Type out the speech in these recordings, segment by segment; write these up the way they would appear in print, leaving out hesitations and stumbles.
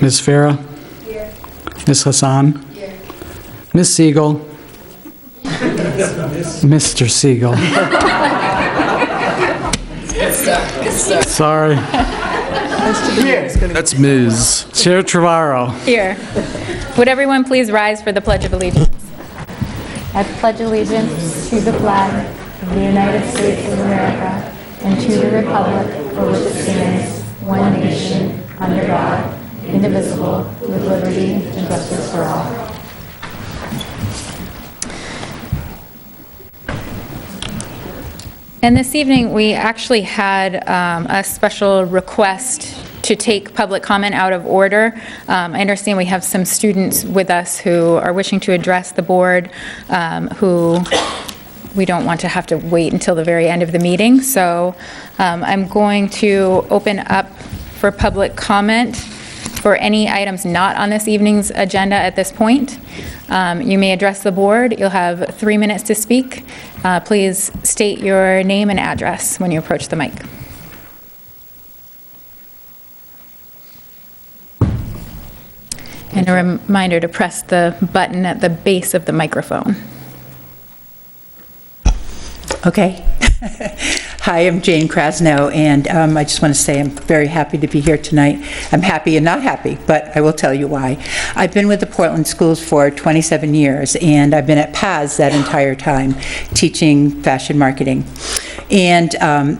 Ms. Farah? Here. Ms. Hassan? Here. Ms. Siegel? Mr. Siegel. Sorry. That's Ms. Chair Trevorrow. Here. Would everyone please rise for the Pledge of Allegiance? I pledge allegiance to the flag of the United States of America and to the republic for which it stands, one nation, under God, indivisible, with liberty and justice for all. And this evening, we actually had a special request to take public comment out of order. I understand we have some students with us who are wishing to address the board, who we don't want to have to wait until the very end of the meeting. So I'm going to open up for public comment for any items not on this evening's agenda at this point. You may address the board. You'll have 3 minutes to speak. Please state your name and address when you approach the mic. And a reminder to press the button at the base of the microphone. Okay. Hi, I'm Jane Krasnow, and I just want to say I'm very happy to be here tonight. I'm happy and not happy, but I will tell you why. I've been with the Portland schools for 27 years, and I've been at PATHS that entire time, teaching fashion marketing. And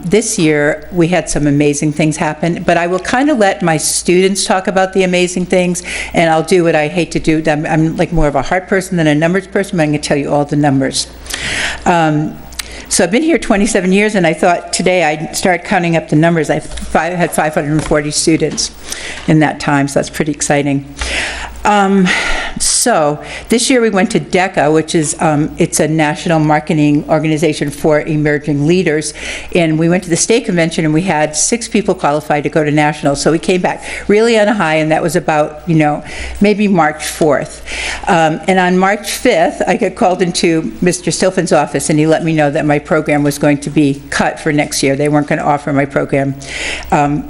this year, we had some amazing things happen, but I will kind of let my students talk about the amazing things, and I'll do what I hate to do. I'm like more of a heart person than a numbers person, but I'm going to tell you all the numbers. So I've been here 27 years, and I thought today I'd start counting up the numbers. I had 540 students in that time, so that's pretty exciting. So this year we went to DECA, which is, it's a national marketing organization for emerging leaders, and we went to the state convention, and we had 6 people qualified to go to national, so we came back really on a high, and that was about, maybe March 4th. And on March 5th, I got called into Mr. Stilfin's office, and he let me know that my program was going to be cut for next year. They weren't going to offer my program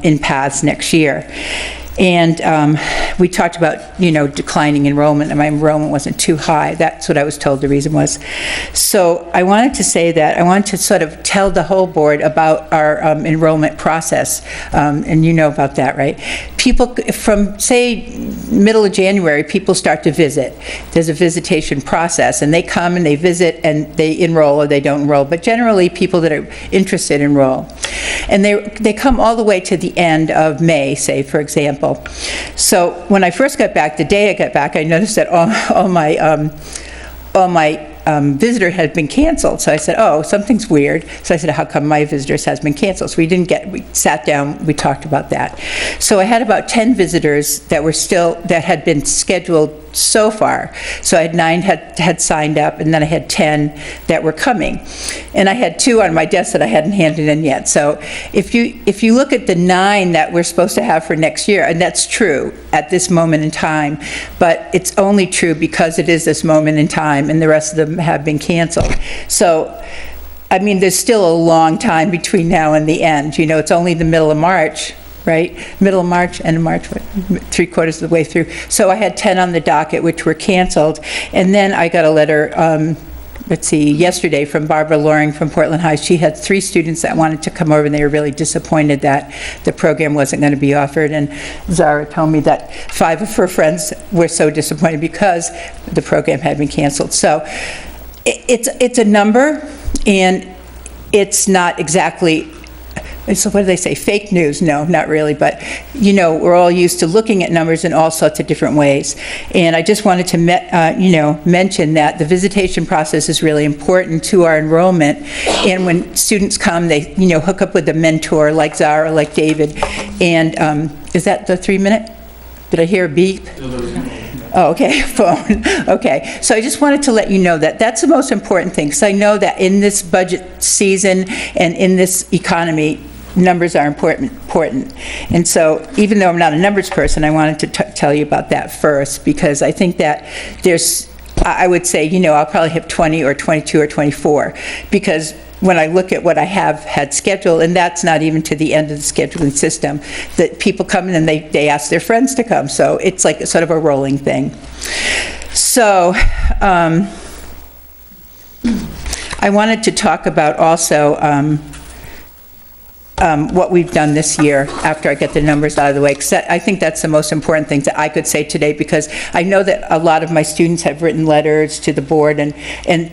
in PATHS next year. And we talked about, declining enrollment, and my enrollment wasn't too high. That's what I was told the reason was. So I wanted to say that. I wanted to sort of tell the whole board about our enrollment process, and you know about that, right? People, from, say, middle of January, people start to visit. There's a visitation process, and they come and they visit, and they enroll or they don't enroll. But generally, people that are interested enroll. And they come all the way to the end of May, say, for example. So when I first got back, the day I got back, I noticed that all my visitor had been canceled. So I said, oh, something's weird. So I said, how come my visitors has been canceled? So we sat down, we talked about that. So I had about 10 visitors that had been scheduled so far. So I had 9 had signed up, and then I had 10 that were coming. And I had 2 on my desk that I hadn't handed in yet. So if you look at the 9 that we're supposed to have for next year, and that's true at this moment in time, but it's only true because it is this moment in time, and the rest of them have been canceled. So I mean, there's still a long time between now and the end. It's only the middle of March, right? Middle of March, end of March, 3/4 of the way through. So I had 10 on the docket, which were canceled. And then I got a letter, yesterday from Barbara Loring from Portland High. She had 3 students that wanted to come over, and they were really disappointed that the program wasn't going to be offered. And Zara told me that 5 of her friends were so disappointed because the program had been canceled. So it's a number, and it's not exactly, so what do they say, fake news? No, not really, but we're all used to looking at numbers in all sorts of different ways. And I just wanted to mention that the visitation process is really important to our enrollment. And when students come, they hook up with a mentor like Zara, like David. And is that the 3-minute? Did I hear a beep? Oh, okay, phone. Okay, so I just wanted to let you know that that's the most important thing, because I know that in this budget season and in this economy, numbers are important. And so even though I'm not a numbers person, I wanted to tell you about that first, because I think that I would say, I'll probably have 20 or 22 or 24, because when I look at what I have had scheduled, and that's not even to the end of the scheduling system, that people come in and they ask their friends to come. So it's like sort of a rolling thing. So I wanted to talk about also what we've done this year after I get the numbers out of the way, because I think that's the most important thing that I could say today, because I know that a lot of my students have written letters to the board and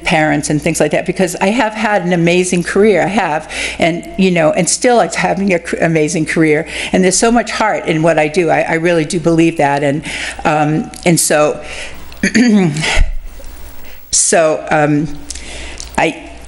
parents and things like that, because I have had an amazing career, I have, and and still I'm having an amazing career, and there's so much heart in what I do. I really do believe that, and so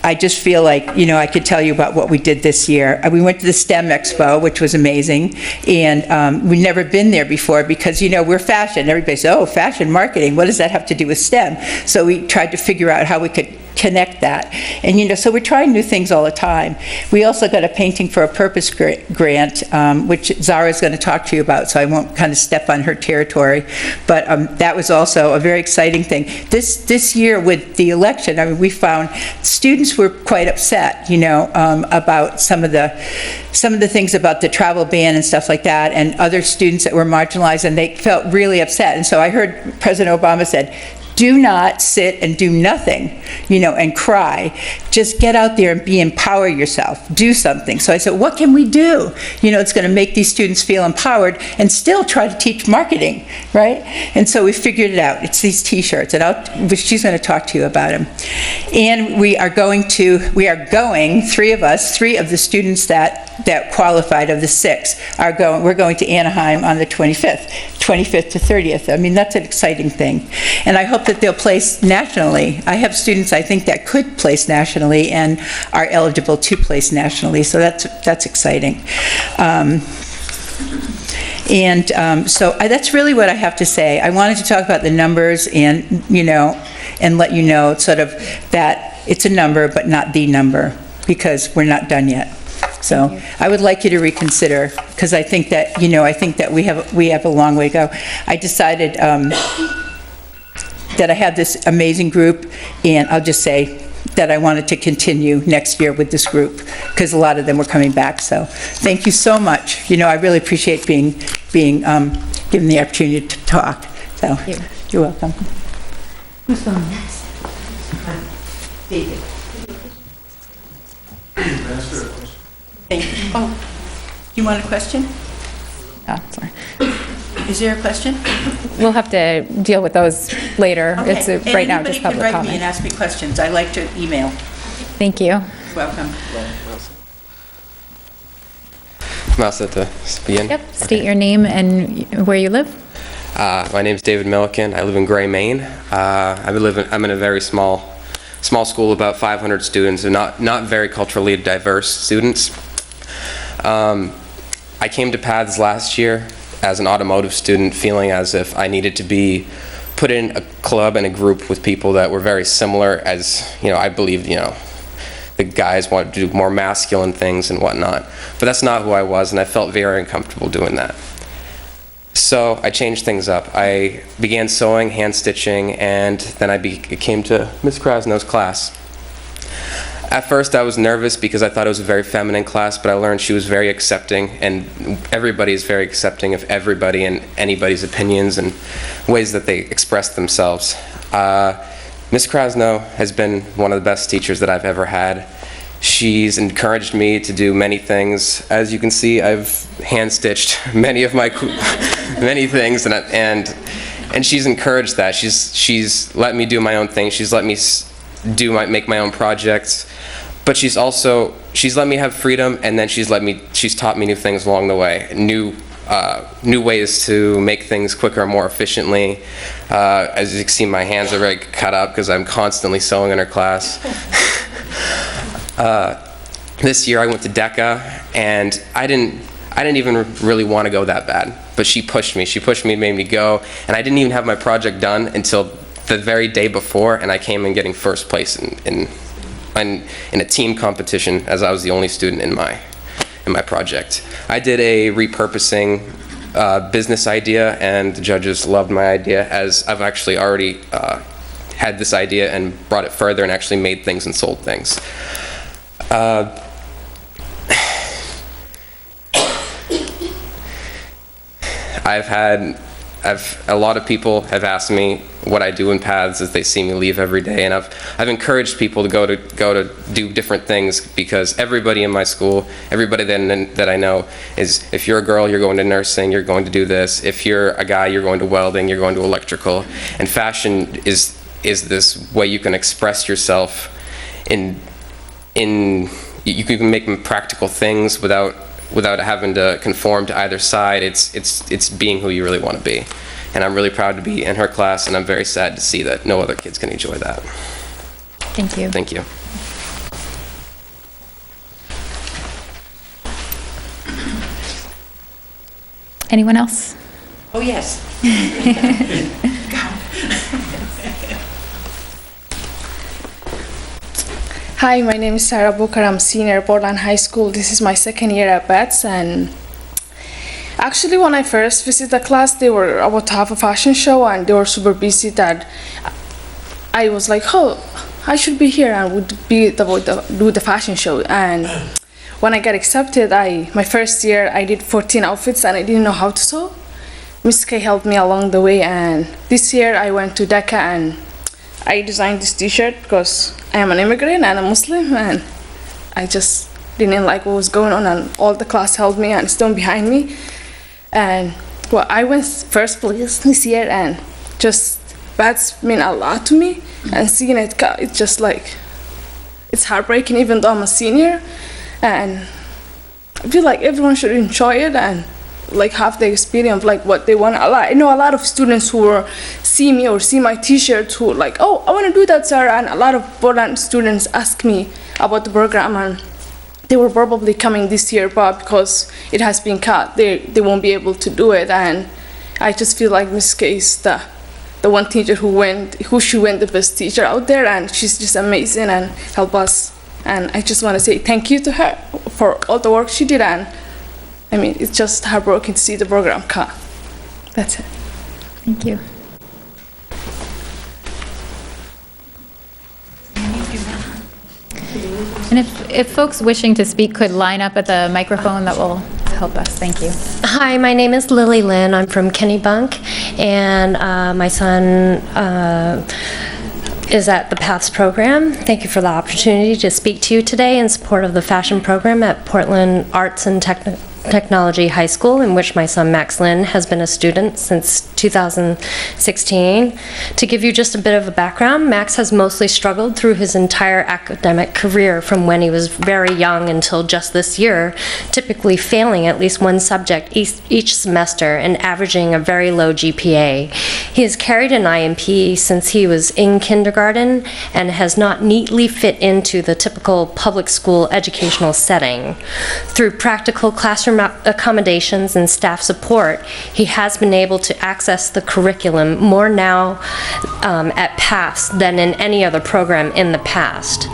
I just feel like, I could tell you about what we did this year. We went to the STEM Expo, which was amazing, and we'd never been there before because, we're fashion. Everybody says, oh, fashion marketing, what does that have to do with STEM? So we tried to figure out how we could connect that. And, so we're trying new things all the time. We also got a Painting for a Purpose grant, which Zara's going to talk to you about, so I won't kind of step on her territory. But that was also a very exciting thing. This year with the election, I mean, we found students were quite upset, about some of the things about the travel ban and stuff like that, and other students that were marginalized, and they felt really upset. And so I heard President Obama said, do not sit and do nothing, and cry. Just get out there and empower yourself. Do something. So I said, what can we do? It's going to make these students feel empowered and still try to teach marketing, right? And so we figured it out. It's these T-shirts, and she's going to talk to you about them. And we are going, three of the students that qualified of the 6 we're going to Anaheim on the 25th to 30th. I mean, that's an exciting thing. And I hope that they'll place nationally. I have students, I think, that could place nationally and are eligible to place nationally, so that's exciting. So that's really what I have to say. I wanted to talk about the numbers and, and let you know sort of that it's a number, but not the number, because we're not done yet. So I would like you to reconsider, because I think that, we have a long way to go. I decided that I had this amazing group, and I'll just say that I wanted to continue next year with this group, because a lot of them were coming back. So thank you so much. I really appreciate being given the opportunity to talk. So you're welcome. Who's on next? David. Thank you. Oh, do you want a question? Oh, sorry. Is there a question? We'll have to deal with those later. Okay. It's right now just public Anybody can write me comment. and ask me questions. I like to email. Thank you. Welcome. Mouse to begin? Yep, state your name and where you live. My name is David Milliken. I live in Gray, Maine. I'm in a very small school, about 500 students, and not very culturally diverse students. I came to PATHS last year as an automotive student, feeling as if I needed to be put in a club and a group with people that were very similar, as I believed the guys want to do more masculine things and whatnot, but that's not who I was, and I felt very uncomfortable doing that. So I changed things up. I began sewing, hand stitching, and then I came to Miss Krasnow's class. At first I was nervous because I thought it was a very feminine class, but I learned she was very accepting, and everybody is very accepting of everybody and anybody's opinions and ways that they express themselves. Miss Krasnow has been one of the best teachers that I've ever had. She's encouraged me to do many things. As you can see, I've hand-stitched many of my many things, and she's encouraged that. She's let me do my own thing. She's let me make my own projects, but she's let me have freedom, and then she's taught me new things along the way, new ways to make things quicker and more efficiently. As you can see, my hands are very cut up because I'm constantly sewing in her class. This year I went to DECA, and I didn't even really want to go that bad, but she pushed me and made me go, and I didn't even have my project done until the very day before, and I came in getting first place in a team competition, as I was the only student in my project. I did a repurposing business idea, and the judges loved my idea, as I've actually already had this idea and brought it further and actually made things and sold things. A lot of people have asked me what I do in paths as they see me leave every day, and I've encouraged people to go to do different things, because everybody in my school, everybody that I know is, if you're a girl, you're going to nursing, you're going to do this. If you're a guy, you're going to welding, you're going to electrical. And fashion is this way you can express yourself you can make practical things without having to conform to either side. It's being who you really want to be. And I'm really proud to be in her class, and I'm very sad to see that no other kids can enjoy that. Thank you. Thank you. Anyone else? Oh, yes. Hi, my name is Sarah Booker. I'm senior at Portland High School. This is my second year at BETS, and actually when I first visited the class, they were about to have a fashion show and they were super busy that I was like, oh, I should be here and would do the fashion show. And when I got accepted, my first year I did 14 outfits and I didn't know how to sew. Miss K helped me along the way, and this year I went to DECA and I designed this t-shirt because I am an immigrant and a Muslim, and I just didn't like what was going on, and all the class helped me and stood behind me. And well, I went first place this year, and just that's mean a lot to me. And seeing it's just like, it's heartbreaking even though I'm a senior, and I feel like everyone should enjoy it and like have the experience of like what they want. I know a lot of students who see me or see my t-shirt who like, oh, I want to do that, sir. And a lot of Portland students ask me about the program, and they were probably coming this year, but because it has been cut, they won't be able to do it. And I just feel like Miss K is the one teacher who should win the best teacher out there, and she's just amazing and help us. And I just want to say thank you to her for all the work she did. And I mean, it's just heartbroken to see the program cut. That's it. Thank you. And if folks wishing to speak could line up at the microphone, that will help us. Thank you. Hi, my name is Lily Lynn. I'm from Kennebunk, and my son is at the PATHS program. Thank you for the opportunity to speak to you today in support of the fashion program at Portland Arts and Technology High School, in which my son Max Lynn has been a student since 2016. To give you just a bit of a background, Max has mostly struggled through his entire academic career from when he was very young until just this year, typically failing at least one subject each semester and averaging a very low GPA. He has carried an IMP since he was in kindergarten and has not neatly fit into the typical public school educational setting. Through practical classroom accommodations and staff support, he has been able to access the curriculum more now at PATHS than in any other program in the past.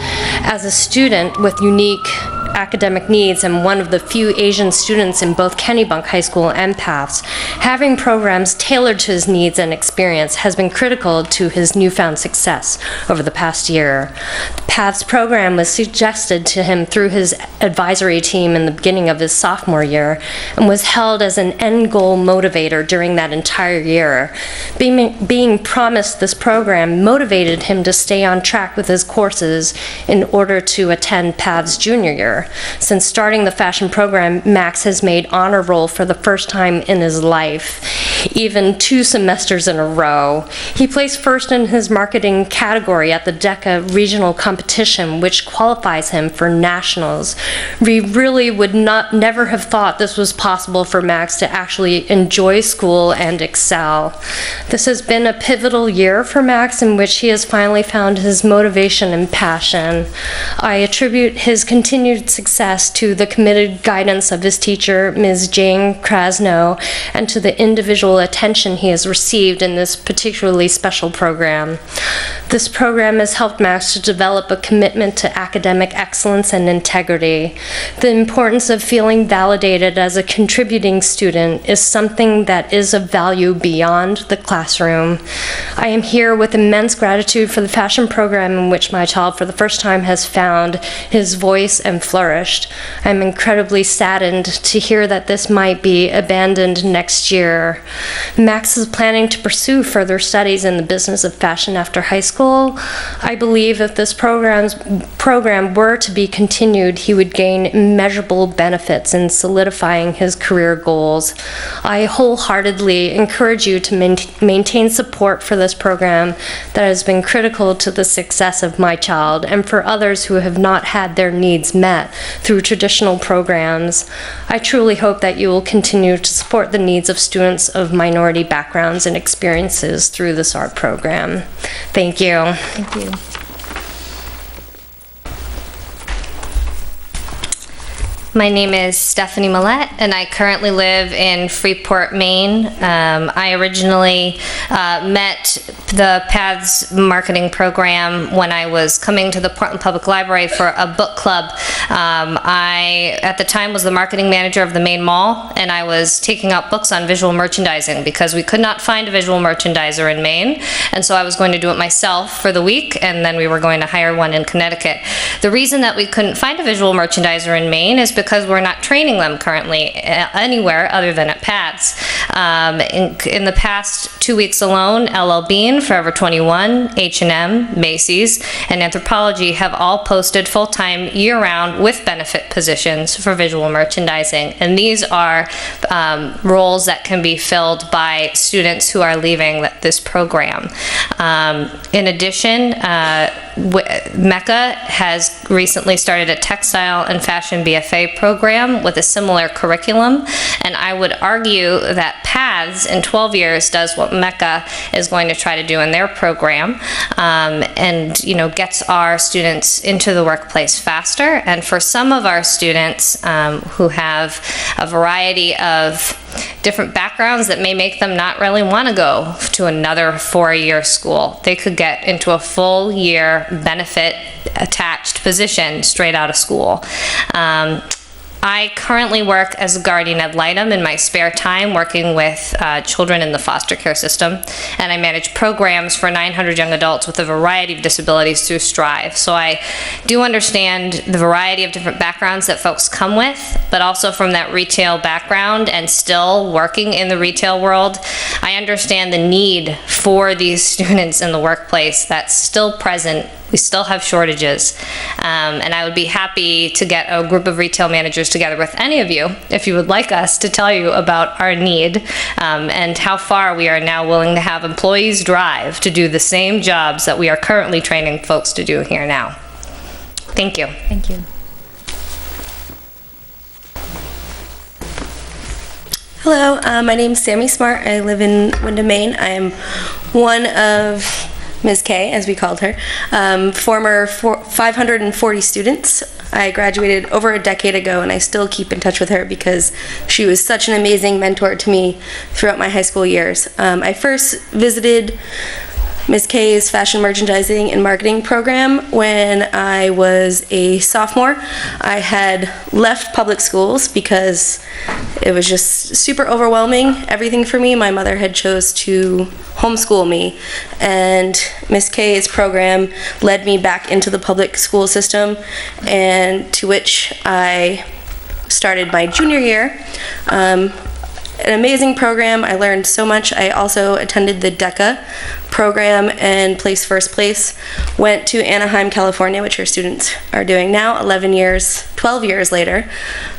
As a student with unique academic needs and one of the few Asian students in both Kennebunk High School and PATHS, having programs tailored to his needs and experience has been critical to his newfound success over the past year. The PATHS program was suggested to him through his advisory team in the beginning of his sophomore year and was held as an end goal motivator during that entire year. Being promised this program motivated him to stay on track with his courses in order to attend PATHS junior year. Since starting the fashion program, Max has made honor roll for the first time in his life, even 2 semesters in a row. He placed first in his marketing category at the DECA regional competition, which qualifies him for nationals. We really would never have thought this was possible for Max to actually enjoy school and excel. This has been a pivotal year for Max in which he has finally found his motivation and passion. I attribute his continued success to the committed guidance of his teacher, Ms. Jane Krasno, and to the individual continual attention he has received in this particularly special program. This program has helped Max to develop a commitment to academic excellence and integrity. The importance of feeling validated as a contributing student is something that is of value beyond the classroom. I am here with immense gratitude for the fashion program in which my child for the first time has found his voice and flourished. I'm incredibly saddened to hear that this might be abandoned next year. Max is planning to pursue further studies in the business of fashion after high school. I believe if this program were to be continued, he would gain immeasurable benefits in solidifying his career goals. I wholeheartedly encourage you to maintain support for this program that has been critical to the success of my child and for others who have not had their needs met through traditional programs. I truly hope that you will continue to support the needs of students of minority backgrounds and experiences through this art program. Thank you. Thank you. My name is Stephanie Millette, and I currently live in Freeport, Maine. I originally met the PATHS marketing program when I was coming to the Portland Public Library for a book club. I, at the time, was the marketing manager of the Maine Mall, and I was taking out books on visual merchandising because we could not find a visual merchandiser in Maine, and so I was going to do it myself for the week, and then we were going to hire one in Connecticut. The reason that we couldn't find a visual merchandiser in Maine is because we're not training them currently anywhere other than at PATHS. In the past 2 weeks alone, LL Bean, Forever 21, H&M, Macy's, and Anthropologie have all posted full-time year-round with benefit positions for visual merchandising. And these are roles that can be filled by students who are leaving this program. In addition, Mecca has recently started a textile and fashion BFA program with a similar curriculum, and I would argue that PATHS in 12 years does what Mecca is going to try to do in their program, and gets our students into the workplace faster. And for some of our students who have a variety of different backgrounds that may make them not really want to go to another 4-year school, they could get into a full year benefit attached position straight out of school. I currently work as a guardian ad litem in my spare time, working with children in the foster care system, and I manage programs for 900 young adults with a variety of disabilities through Strive. So I do understand the variety of different backgrounds that folks come with, but also from that retail background and still working in the retail world, I understand the need for these students in the workplace that's still present. We still have shortages, and I would be happy to get a group of retail managers together with any of you, if you would like us, to tell you about our need and how far we are now willing to have employees drive to do the same jobs that we are currently training folks to do here now. Thank you. Thank you. Hello, my name is Sammy Smart. I live in Wyndham, Maine. I am one of Ms. K, as we called her, former 540 students. I graduated over a decade ago, and I still keep in touch with her because she was such an amazing mentor to me throughout my high school years. I first visited Ms. K's fashion merchandising and marketing program when I was a sophomore. I had left public schools because it was just super overwhelming, everything for me. My mother had chose to homeschool me, and Ms. K's program led me back into the public school system, and to which I started my junior year. An amazing program. I learned so much. I also attended the DECA program and placed first place. Went to Anaheim, California, which our students are doing now, 12 years later.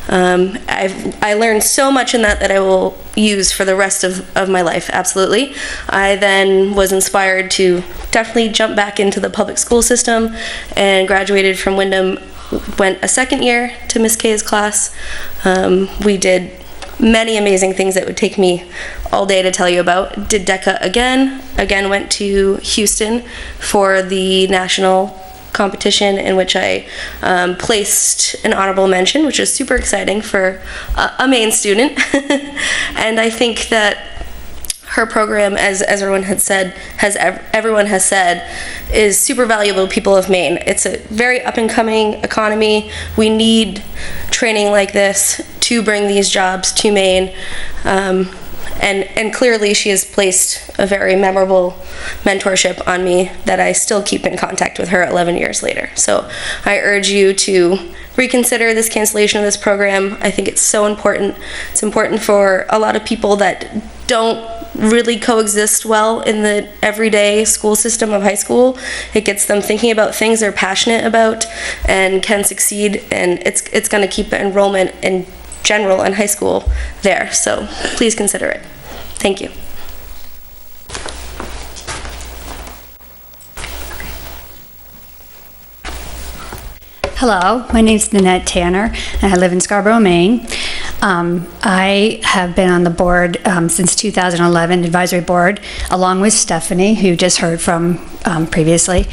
I learned so much in that I will use for the rest of my life, absolutely. I then was inspired to definitely jump back into the public school system and graduated from Wyndham, went a second year to Miss K's class. We did many amazing things that would take me all day to tell you about. Did DECA again went to Houston for the national competition, in which I placed an honorable mention, which is super exciting for a Maine student. And I think that her program, as everyone had said, everyone has said, is super valuable to people of Maine. It's a very up-and-coming economy. We need training like this to bring these jobs to Maine. And clearly she has placed a very memorable mentorship on me that I still keep in contact with her 11 years later. So I urge you to reconsider this cancellation of this program. I think it's so important. It's important for a lot of people that don't really coexist well in the everyday school system of high school. It gets them thinking about things they're passionate about and can succeed, and it's going to keep the enrollment in general in high school there. So please consider it. Thank you. Hello, my name's Nanette Tanner, and I live in Scarborough, Maine. I have been on the board since 2011, advisory board, along with Stephanie, who you just heard from previously.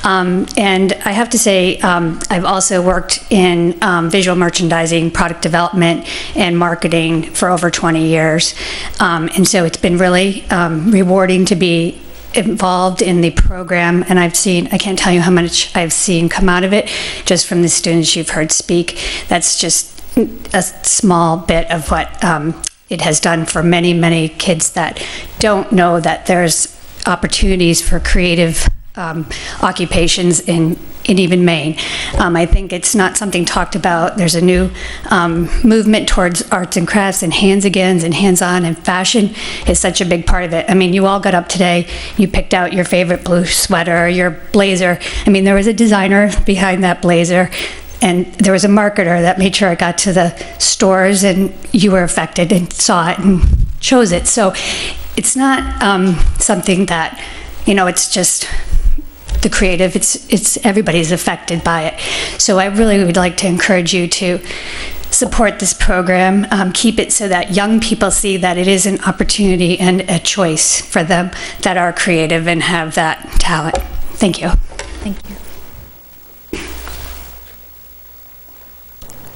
And I have to say, I've also worked in visual merchandising, product development, and marketing for over 20 years. And so it's been really rewarding to be involved in the program, and I can't tell you how much I've seen come out of it just from the students you've heard speak. That's just a small bit of what it has done for many, many kids that don't know that there's opportunities for creative occupations in even Maine. I think it's not something talked about. There's a new movement towards arts and crafts and hands-agains and hands-on, and fashion is such a big part of it. I mean, you all got up today, you picked out your favorite blue sweater, your blazer. I mean, there was a designer behind that blazer, and there was a marketer that made sure it got to the stores, and you were affected and saw it and chose it. So it's not something that, it's just the creative, it's everybody's affected by it. So I really would like to encourage you to support this program, keep it so that young people see that it is an opportunity and a choice for them that are creative and have that talent. Thank you. Thank you.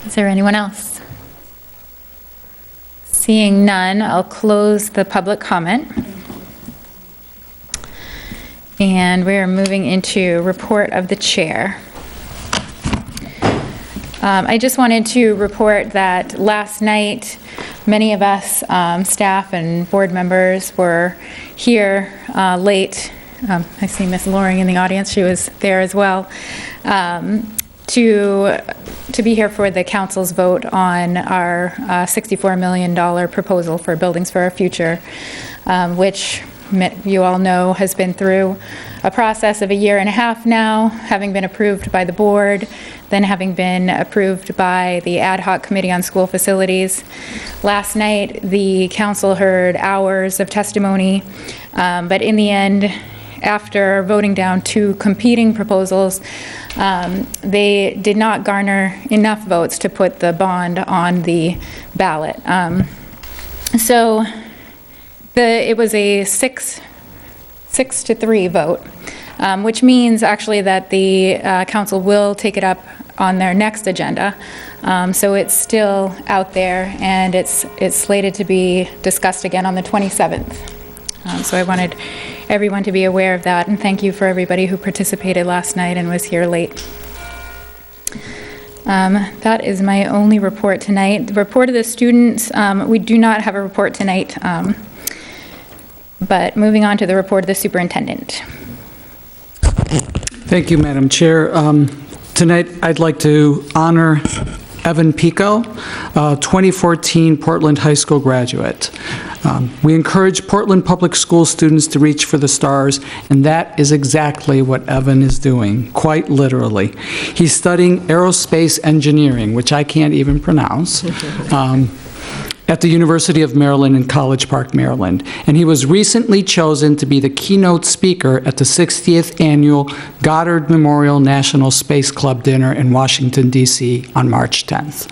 Is there anyone else? Seeing none, I'll close the public comment. And we are moving into report of the chair. I just wanted to report that last night, many of us, staff and board members, were here late. I see Miss Loring in the audience, she was there as well, to be here for the council's vote on our $64 million proposal for Buildings for Our Future, which you all know has been through a process of 1.5 years now, having been approved by the board, then having been approved by the ad hoc committee on school facilities. Last night, the council heard hours of testimony, but in the end, after voting down 2 competing proposals, they did not garner enough votes to put the bond on the ballot. So it was a 6-3 vote, which means actually that the council will take it up on their next agenda. So it's still out there, and it's slated to be discussed again on the 27th. So I wanted everyone to be aware of that, and thank you for everybody who participated last night and was here late. That is my only report tonight. The report of the students, we do not have a report tonight. But moving on to the report of the superintendent. Thank you, Madam Chair. Tonight, I'd like to honor Evan Pico, 2014 Portland High School graduate. We encourage Portland Public School students to reach for the stars, and that is exactly what Evan is doing, quite literally. He's studying aerospace engineering, which I can't even pronounce, at the University of Maryland in College Park, Maryland. And he was recently chosen to be the keynote speaker at the 60th Annual Goddard Memorial National Space Club Dinner in Washington, D.C. on March 10th.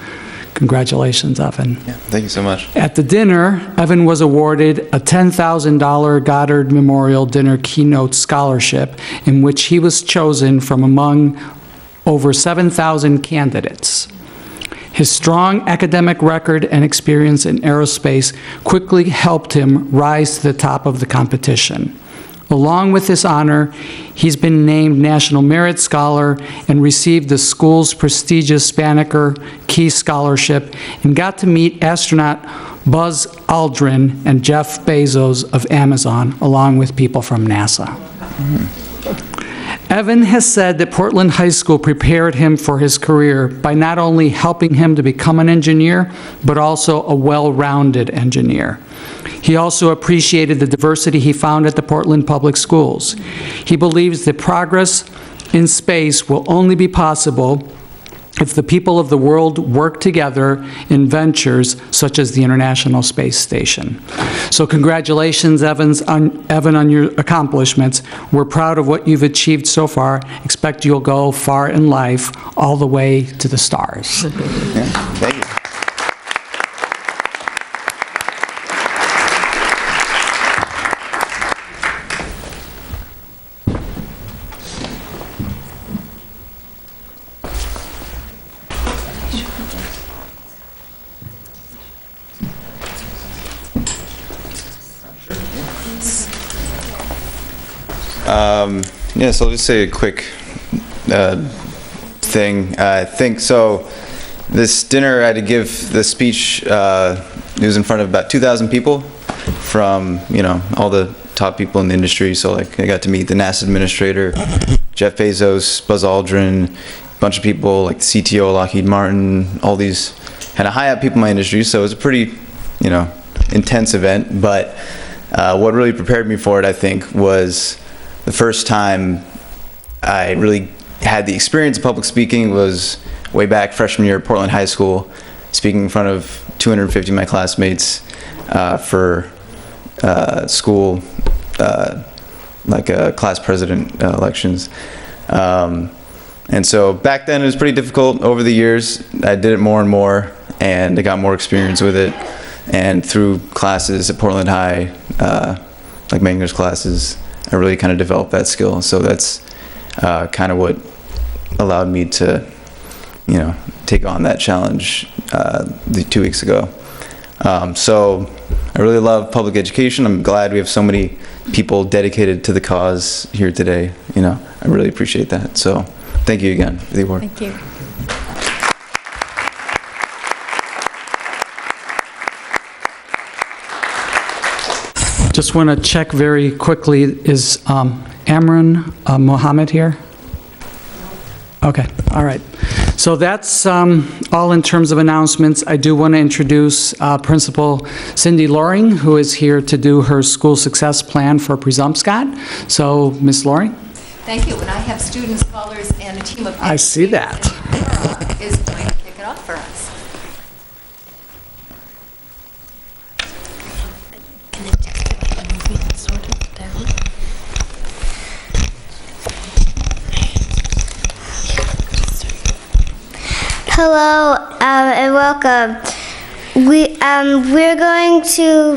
Congratulations, Evan. Yeah, thank you so much. At the dinner, Evan was awarded a $10,000 Goddard Memorial Dinner Keynote Scholarship, in which he was chosen from among over 7,000 candidates. His strong academic record and experience in aerospace quickly helped him rise to the top of the competition. Along with this honor, he's been named National Merit Scholar and received the school's prestigious Spinnaker Key Scholarship and got to meet astronaut Buzz Aldrin and Jeff Bezos of Amazon, along with people from NASA. Evan has said that Portland High School prepared him for his career by not only helping him to become an engineer, but also a well-rounded engineer. He also appreciated the diversity he found at the Portland Public Schools. He believes that progress in space will only be possible if the people of the world work together in ventures such as the International Space Station. So congratulations, Evan, on your accomplishments. We're proud of what you've achieved so far. Expect you'll go far in life, all the way to the stars. Yeah, thank you. Yeah, so I'll just say a quick thing. I think so. This dinner, I had to give the speech. It was in front of about 2,000 people from all the top people in the industry. So like I got to meet the NASA administrator, Jeff Bezos, Buzz Aldrin, a bunch of people like the CTO, Lockheed Martin, all these kind of high up people in my industry. So it was a pretty intense event. But what really prepared me for it, I think, was the first time I really had the experience of public speaking was way back freshman year at Portland High School, speaking in front of 250 of my classmates for school, like class president elections. And so back then it was pretty difficult. Over the years, I did it more and more, and I got more experience with it. And through classes at Portland High, like my English classes, I really kind of developed that skill. So that's kind of what allowed me to, take on that challenge 2 weeks ago. So I really love public education. I'm glad we have so many people dedicated to the cause here today. I really appreciate that. So thank you again for the award. Thank you. Just want to check very quickly, is Amran Mohammed here? Okay, all right. So that's all in terms of announcements. I do want to introduce Principal Cindy Loring, who is here to do her school success plan for Presumpscot. So, Ms. Loring? Thank you. And I have student scholars and a team of I see that. Laura is going to kick it off for us. Hello and welcome. We're going to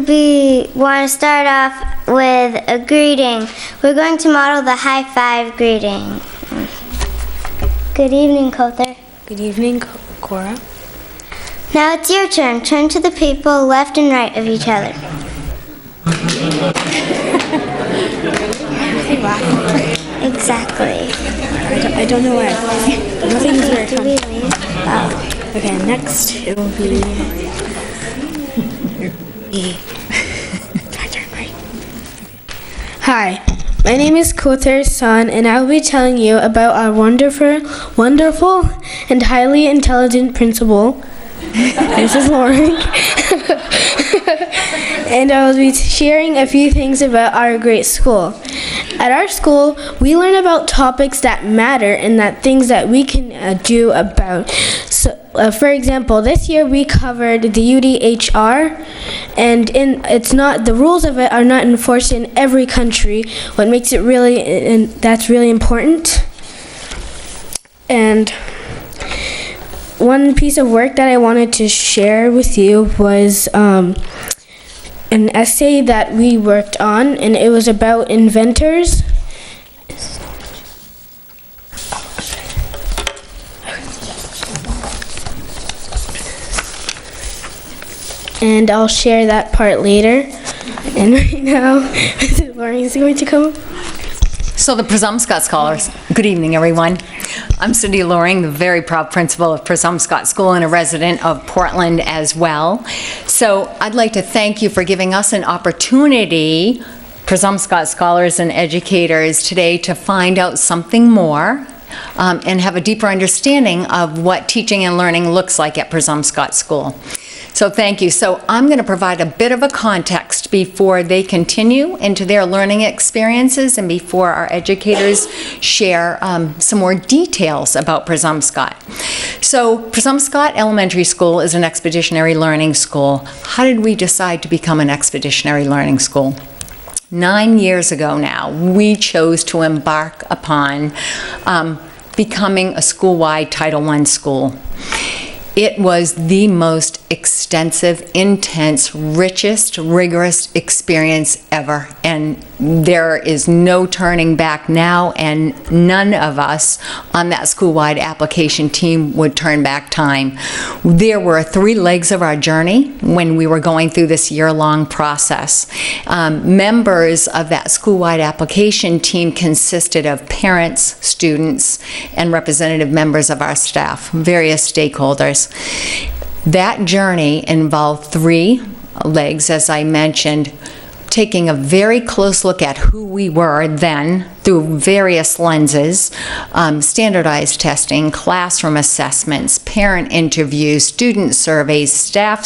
want to start off with a greeting. We're going to model the high five greeting. Good evening, Kother. Good evening, Cora. Now it's your turn. Turn to the people left and right of each other. Exactly. I don't know why. Nothing's very fun. Okay, next it will be me. My turn, right? Hi, my name is Kother's son, and I will be telling you about our wonderful, and highly intelligent principal, Mrs. Loring. And I will be sharing a few things about our great school. At our school, we learn about topics that matter and that things that we can do about. So, for example, this year we covered the UDHR, and the rules of it are not enforced in every country. What makes it really, and that's really important. And one piece of work that I wanted to share with you was an essay that we worked on, and it was about inventors. and I'll share that part later. And right now, Mrs. Loring is going to come. So the Presumpscot Scholars. Good evening, everyone. I'm Cindy Loring, the very proud principal of Presumpscot School and a resident of Portland as well. So I'd like to thank you for giving us an opportunity, Presumpscot Scholars and educators, today to find out something more and have a deeper understanding of what teaching and learning looks like at Presumpscot School. So thank you. So I'm going to provide a bit of a context before they continue into their learning experiences and before our educators share some more details about Presumpscot. So Presumpscot Elementary School is an expeditionary learning school. How did we decide to become an expeditionary learning school? 9 years ago now, we chose to embark upon becoming a school-wide Title I school. It was the most extensive, intense, richest, rigorous experience ever. And there is no turning back now, and none of us on that school-wide application team would turn back time. There were 3 legs of our journey when we were going through this year-long process. Members of that school-wide application team consisted of parents, students, and representative members of our staff, various stakeholders. That journey involved 3 legs, as I mentioned, taking a very close look at who we were then through various lenses, standardized testing, classroom assessments, parent interviews, student surveys, staff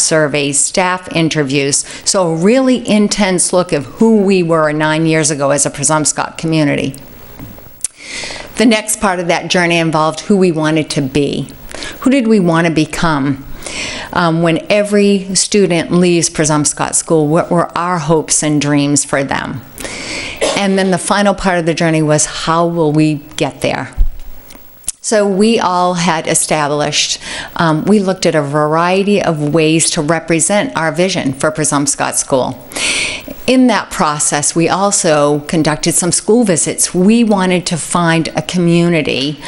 interviews. So a really intense look of who we were 9 years ago as a Presumpscot community. The next part of that journey involved who we wanted to be. Who did we want to become? When every student leaves Presumpscot School, what were our hopes and dreams for them? And then the final part of the journey was, how will we get there? So we all had established, we looked at a variety of ways to represent our vision for Presumpscot School. In that process, we also conducted some school visits. We wanted to find a community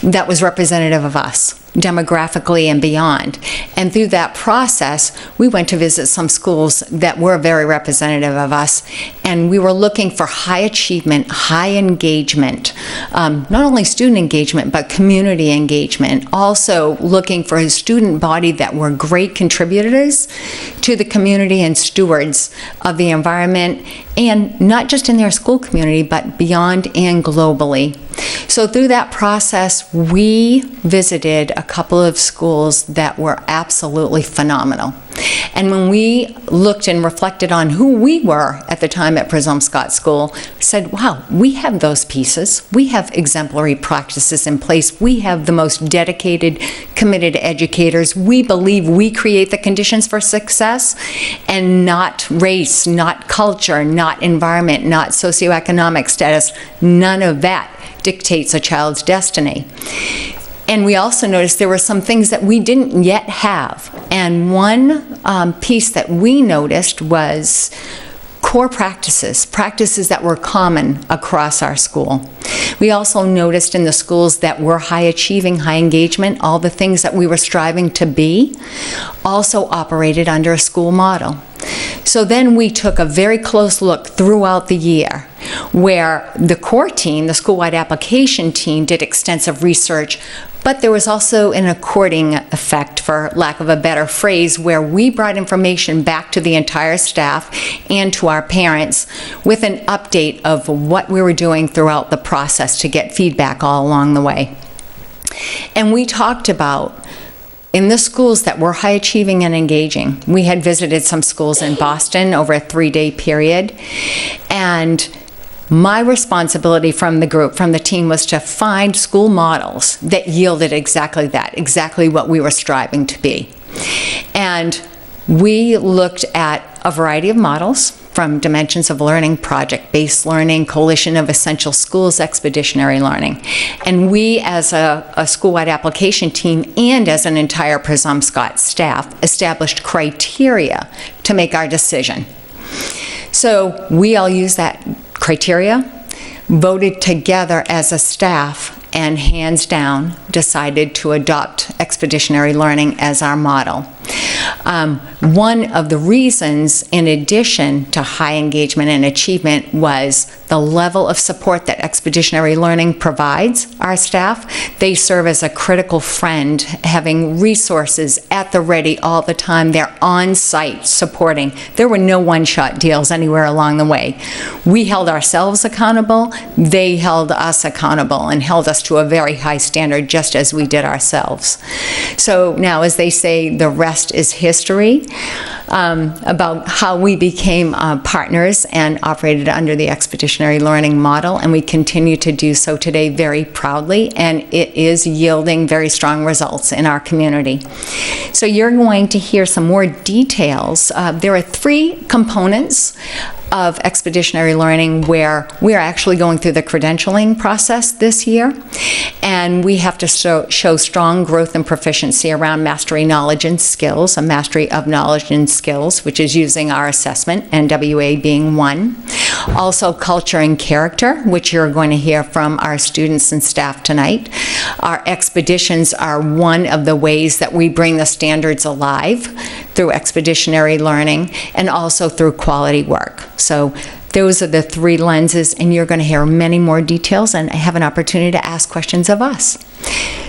that was representative of us, demographically and beyond. And through that process, we went to visit some schools that were very representative of us, and we were looking for high achievement, high engagement, not only student engagement, but community engagement. Also looking for a student body that were great contributors to the community and stewards of the environment, and not just in their school community, but beyond and globally. So through that process, we visited a couple of schools that were absolutely phenomenal. And when we looked and reflected on who we were at the time at Presumpscot School, we said, wow, we have those pieces. We have exemplary practices in place. We have the most dedicated, committed educators. We believe we create the conditions for success, and not race, not culture, not environment, not socioeconomic status. None of that dictates a child's destiny. And we also noticed there were some things that we didn't yet have. And one piece that we noticed was core practices that were common across our school. We also noticed in the schools that were high achieving, high engagement, all the things that we were striving to be, also operated under a school model. So then we took a very close look throughout the year, where the core team, the school-wide application team, did extensive research, but there was also an according effect, for lack of a better phrase, where we brought information back to the entire staff and to our parents with an update of what we were doing throughout the process to get feedback all along the way. And we talked about, in the schools that were high achieving and engaging, we had visited some schools in Boston over a 3-day period, and my responsibility from the group, from the team, was to find school models that yielded exactly that, exactly what we were striving to be. And we looked at a variety of models, from Dimensions of Learning, Project-Based Learning, Coalition of Essential Schools, Expeditionary Learning. And we, as a school-wide application team and as an entire Presumpscot staff, established criteria to make our decision. So we all used that criteria, voted together as a staff, and hands down decided to adopt expeditionary learning as our model. One of the reasons, in addition to high engagement and achievement, was the level of support that Expeditionary Learning provides our staff. They serve as a critical friend, having resources at the ready all the time. They're on-site supporting. There were no one-shot deals anywhere along the way. We held ourselves accountable. They held us accountable and held us to a very high standard, just as we did ourselves. So now, as they say, the rest is history, about how we became partners and operated under the Expeditionary Learning model, and we continue to do so today very proudly, and it is yielding very strong results in our community. So you're going to hear some more details. There are 3 components of Expeditionary Learning where we are actually going through the credentialing process this year, and we have to show strong growth and proficiency around mastery, knowledge, and skills, a mastery of knowledge and skills, which is using our assessment, NWA being one. Also culture and character, which you're going to hear from our students and staff tonight. Our expeditions are one of the ways that we bring the standards alive through Expeditionary Learning, and also through quality work. So those are the 3 lenses, and you're going to hear many more details and have an opportunity to ask questions of us.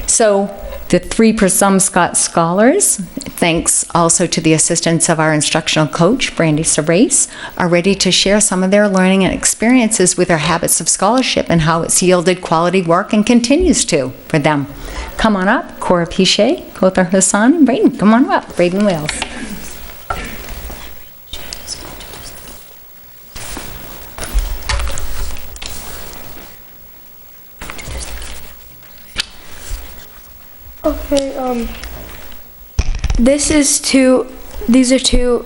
So the 3 Presumpscot scholars, thanks also to the assistance of our instructional coach, Brandy Cervase, are ready to share some of their learning and experiences with their habits of scholarship and how it's yielded quality work and continues to for them. Come on up, Cora Pichet, Kothar Hassan, and Braden. Come on up, Braden Wales. Okay, these are two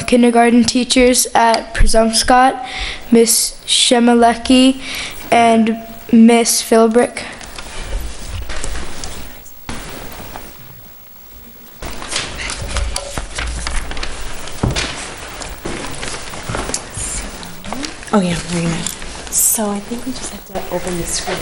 kindergarten teachers at Presumpscot, Miss Shemalecki and Miss Philbrick. Oh yeah, we're gonna. So I think we just have to open the screen.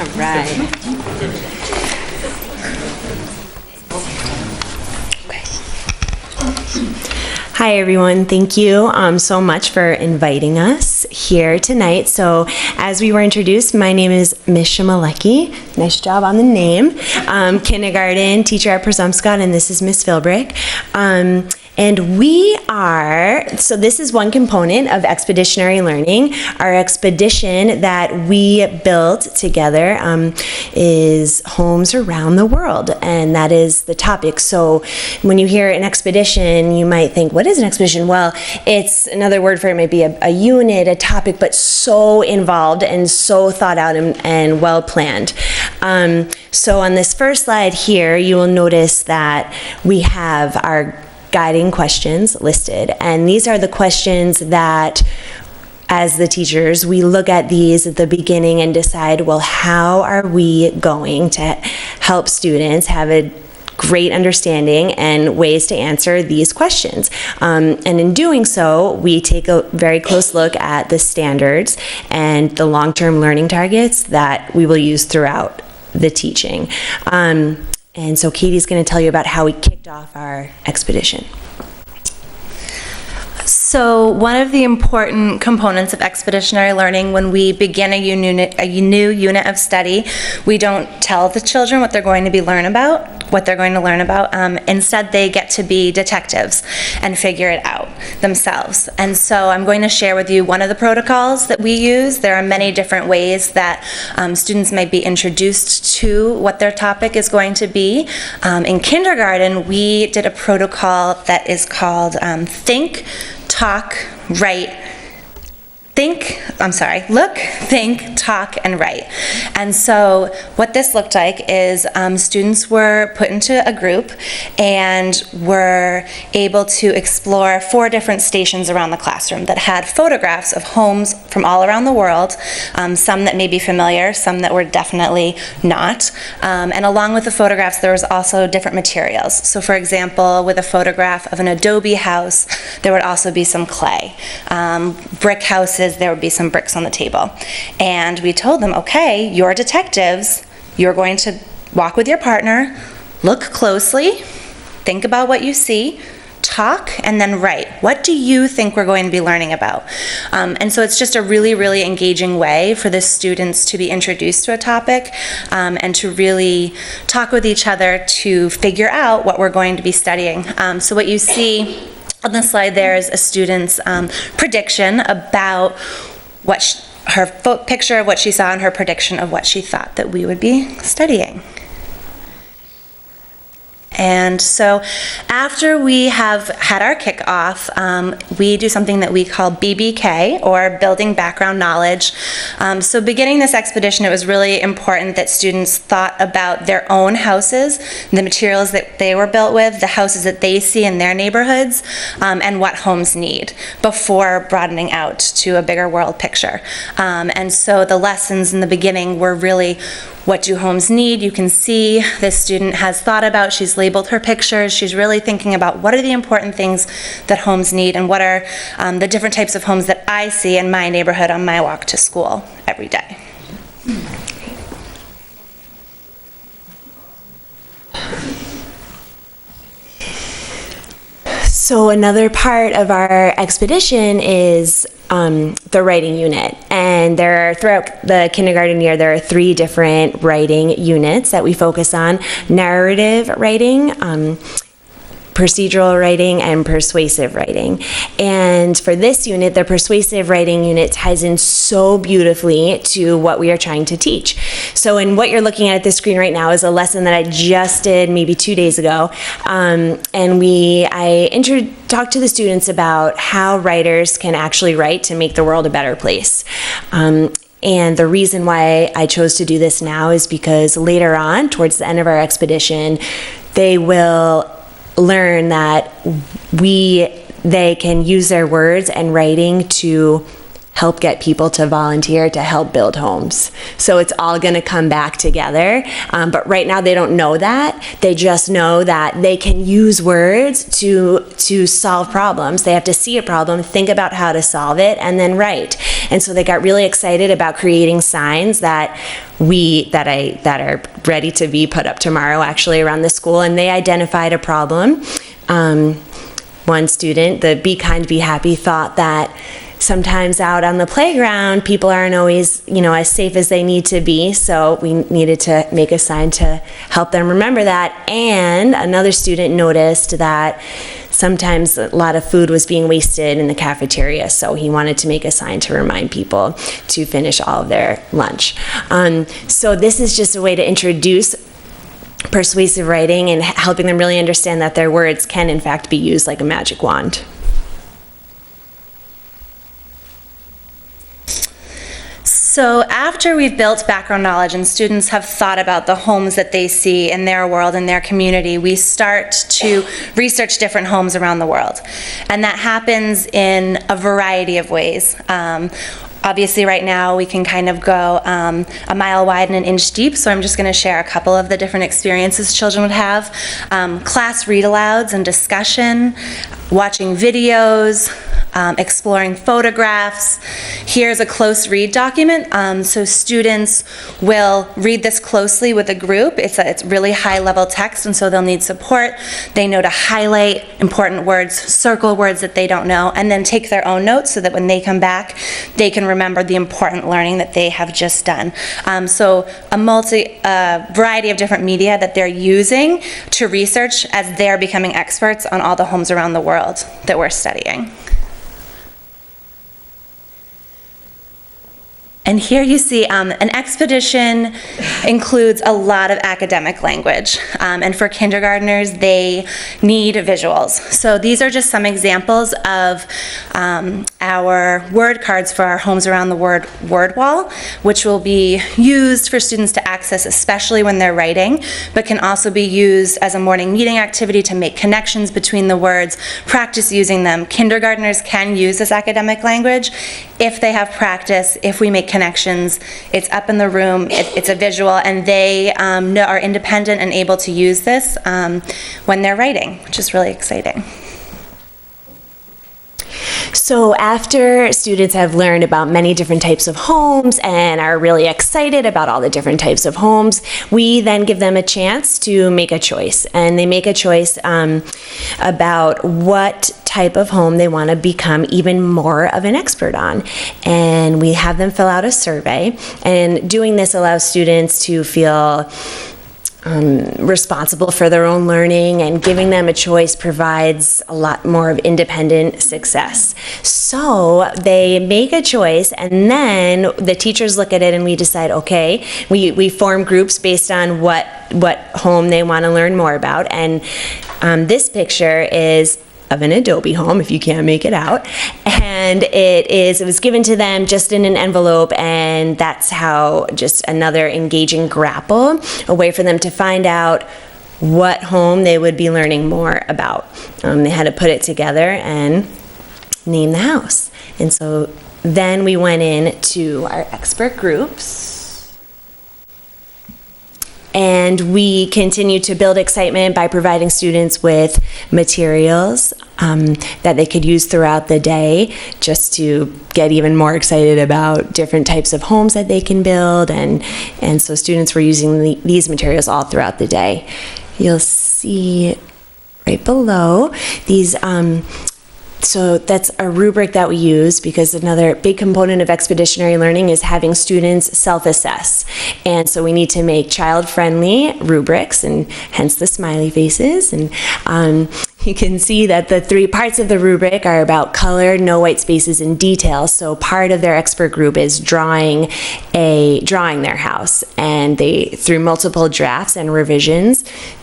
All right. Hi everyone, thank you so much for inviting us here tonight. So as we were introduced, my name is Miss Shemalecki. Nice job on the name. Kindergarten teacher at Presumpscot, and this is Miss Philbrick. And we are, so this is one component of Expeditionary Learning. Our expedition that we built together is Homes Around the World, and that is the topic. So when you hear an expedition, you might think, what is an expedition? Well, it's another word for it might be a unit, a topic, but so involved and so thought out and well planned. So on this first slide here, you will notice that we have our guiding questions listed, and these are the questions that, as the teachers, we look at these at the beginning and decide, well, how are we going to help students have a great understanding and ways to answer these questions. And in doing so, we take a very close look at the standards and the long-term learning targets that we will use throughout the teaching. And so Katie's going to tell you about how we kicked off our expedition. So one of the important components of expeditionary learning, when we begin a new unit of study, we don't tell the children what they're going to learn about. Instead, they get to be detectives and figure it out themselves. And so I'm going to share with you one of the protocols that we use. There are many different ways that students might be introduced to what their topic is going to be. In kindergarten, we did a protocol that is called Think, Talk, Write. Look, think, talk, and write. And so what this looked like is students were put into a group and were able to explore 4 different stations around the classroom that had photographs of homes from all around the world, some that may be familiar, some that were definitely not. And along with the photographs, there was also different materials. So for example, with a photograph of an adobe house, there would also be some clay. Brick houses versus there would be some bricks on the table. And we told them, okay, you're detectives, you're going to walk with your partner, look closely, think about what you see, talk, and then write. What do you think we're going to be learning about? And so it's just a really, really engaging way for the students to be introduced to a topic and to really talk with each other to figure out what we're going to be studying. So what you see on the slide there is a student's prediction about what her picture of what she saw and her prediction of what she thought that we would be studying. And so after we have had our kickoff, we do something that we call BBK, or Building Background Knowledge. So beginning this expedition, it was really important that students thought about their own houses, the materials that they were built with, the houses that they see in their neighborhoods, and what homes need before broadening out to a bigger world picture. And so the lessons in the beginning were really, what do homes need? You can see this student has thought about, she's labeled her pictures, she's really thinking about what are the important things that homes need and what are the different types of homes that I see in my neighborhood on my walk to school every day. So another part of our expedition is the writing unit. And throughout the kindergarten year, there are 3 different writing units that we focus on: narrative writing, procedural writing, and persuasive writing. And for this unit, the persuasive writing unit ties in so beautifully to what we are trying to teach. So in what you're looking at the screen right now is a lesson that I just did maybe 2 days ago. And I talked to the students about how writers can actually write to make the world a better place. And the reason why I chose to do this now is because later on, towards the end of our expedition, they will learn that they can use their words and writing to help get people to volunteer to help build homes. So it's all going to come back together. But right now they don't know that. They just know that they can use words to solve problems. They have to see a problem, think about how to solve it, and then write. And so they got really excited about creating signs that are ready to be put up tomorrow, actually, around the school. And they identified a problem. One student, the Be Kind, Be Happy, thought that sometimes out on the playground, people aren't always, as safe as they need to be. So we needed to make a sign to help them remember that. And another student noticed that sometimes a lot of food was being wasted in the cafeteria. So he wanted to make a sign to remind people to finish all of their lunch. So this is just a way to introduce persuasive writing and helping them really understand that their words can in fact be used like a magic wand. So after we've built background knowledge and students have thought about the homes that they see in their world, in their community, we start to research different homes around the world. And that happens in a variety of ways. Obviously, right now, we can kind of go a mile wide and an inch deep, so I'm just going to share a couple of the different experiences children would have. Class read-alouds and discussion, watching videos, exploring photographs. Here's a close read document. So students will read this closely with a group. It's really high-level text, and so they'll need support. They know to highlight important words, circle words that they don't know, and then take their own notes so that when they come back, they can remember the important learning that they have just done. So a variety of different media that they're using to research as they're becoming experts on all the homes around the world that we're studying. And here you see an expedition includes a lot of academic language. And for kindergartners, they need visuals. So these are just some examples of our word cards for our Homes Around the World word wall, which will be used for students to access, especially when they're writing, but can also be used as a morning meeting activity to make connections between the words, practice using them. Kindergartners can use this academic language if they have practice, if we make connections. It's up in the room, it's a visual, and they are independent and able to use this when they're writing, which is really exciting. So after students have learned about many different types of homes and are really excited about all the different types of homes, we then give them a chance to make a choice. And they make a choice about what type of home they want to become even more of an expert on. And we have them fill out a survey. And doing this allows students to feel responsible for their own learning, and giving them a choice provides a lot more of independent success. So they make a choice, and then the teachers look at it and we decide, okay, we form groups based on what home they want to learn more about. And this picture is of an Adobe home, if you can't make it out. And it was given to them just in an envelope, and that's how, just another engaging grapple, a way for them to find out what home they would be learning more about. They had to put it together and name the house. And so then we went in to our expert groups. And we continue to build excitement by providing students with materials that they could use throughout the day, just to get even more excited about different types of homes that they can build. And so students were using these materials all throughout the day. You'll see right below these. So that's a rubric that we use, because another big component of expeditionary learning is having students self-assess. And so we need to make child-friendly rubrics, and hence the smiley faces. And you can see that the 3 parts of the rubric are about color, no white spaces, and detail. So part of their expert group is drawing their house. And through multiple drafts and revisions,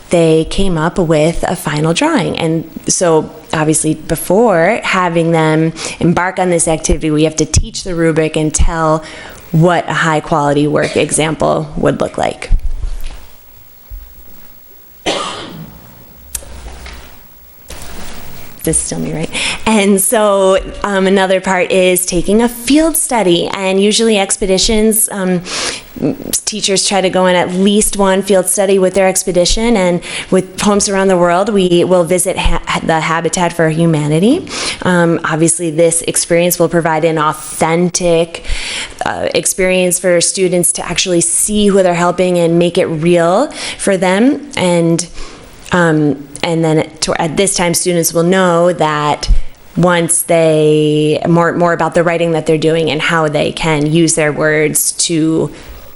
they came up with a final drawing. And so obviously before having them embark on this activity, we have to teach the rubric and tell what a high quality work example would look like. This is still me, right? And so another part is taking a field study. And usually expeditions, teachers try to go on at least one field study with their expedition. And with homes around the world, we will visit the Habitat for Humanity. Obviously, this experience will provide an authentic experience for students to actually see who they're helping and make it real for them. And then at this time, students will know that once they more about the writing that they're doing and how they can use their words to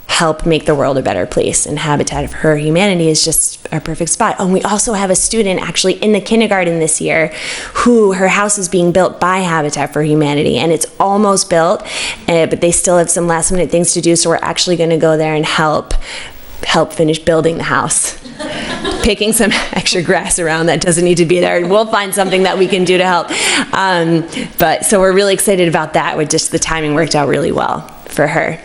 help make the world a better place. And Habitat for Humanity is just a perfect spot. And we also have a student actually in the kindergarten this year who her house is being built by Habitat for Humanity, and it's almost built, but they still have some last minute things to do. So we're actually going to go there and help finish building the house. Picking some extra grass around that doesn't need to be there. We'll find something that we can do to help. But so we're really excited about that. The timing worked out really well for her.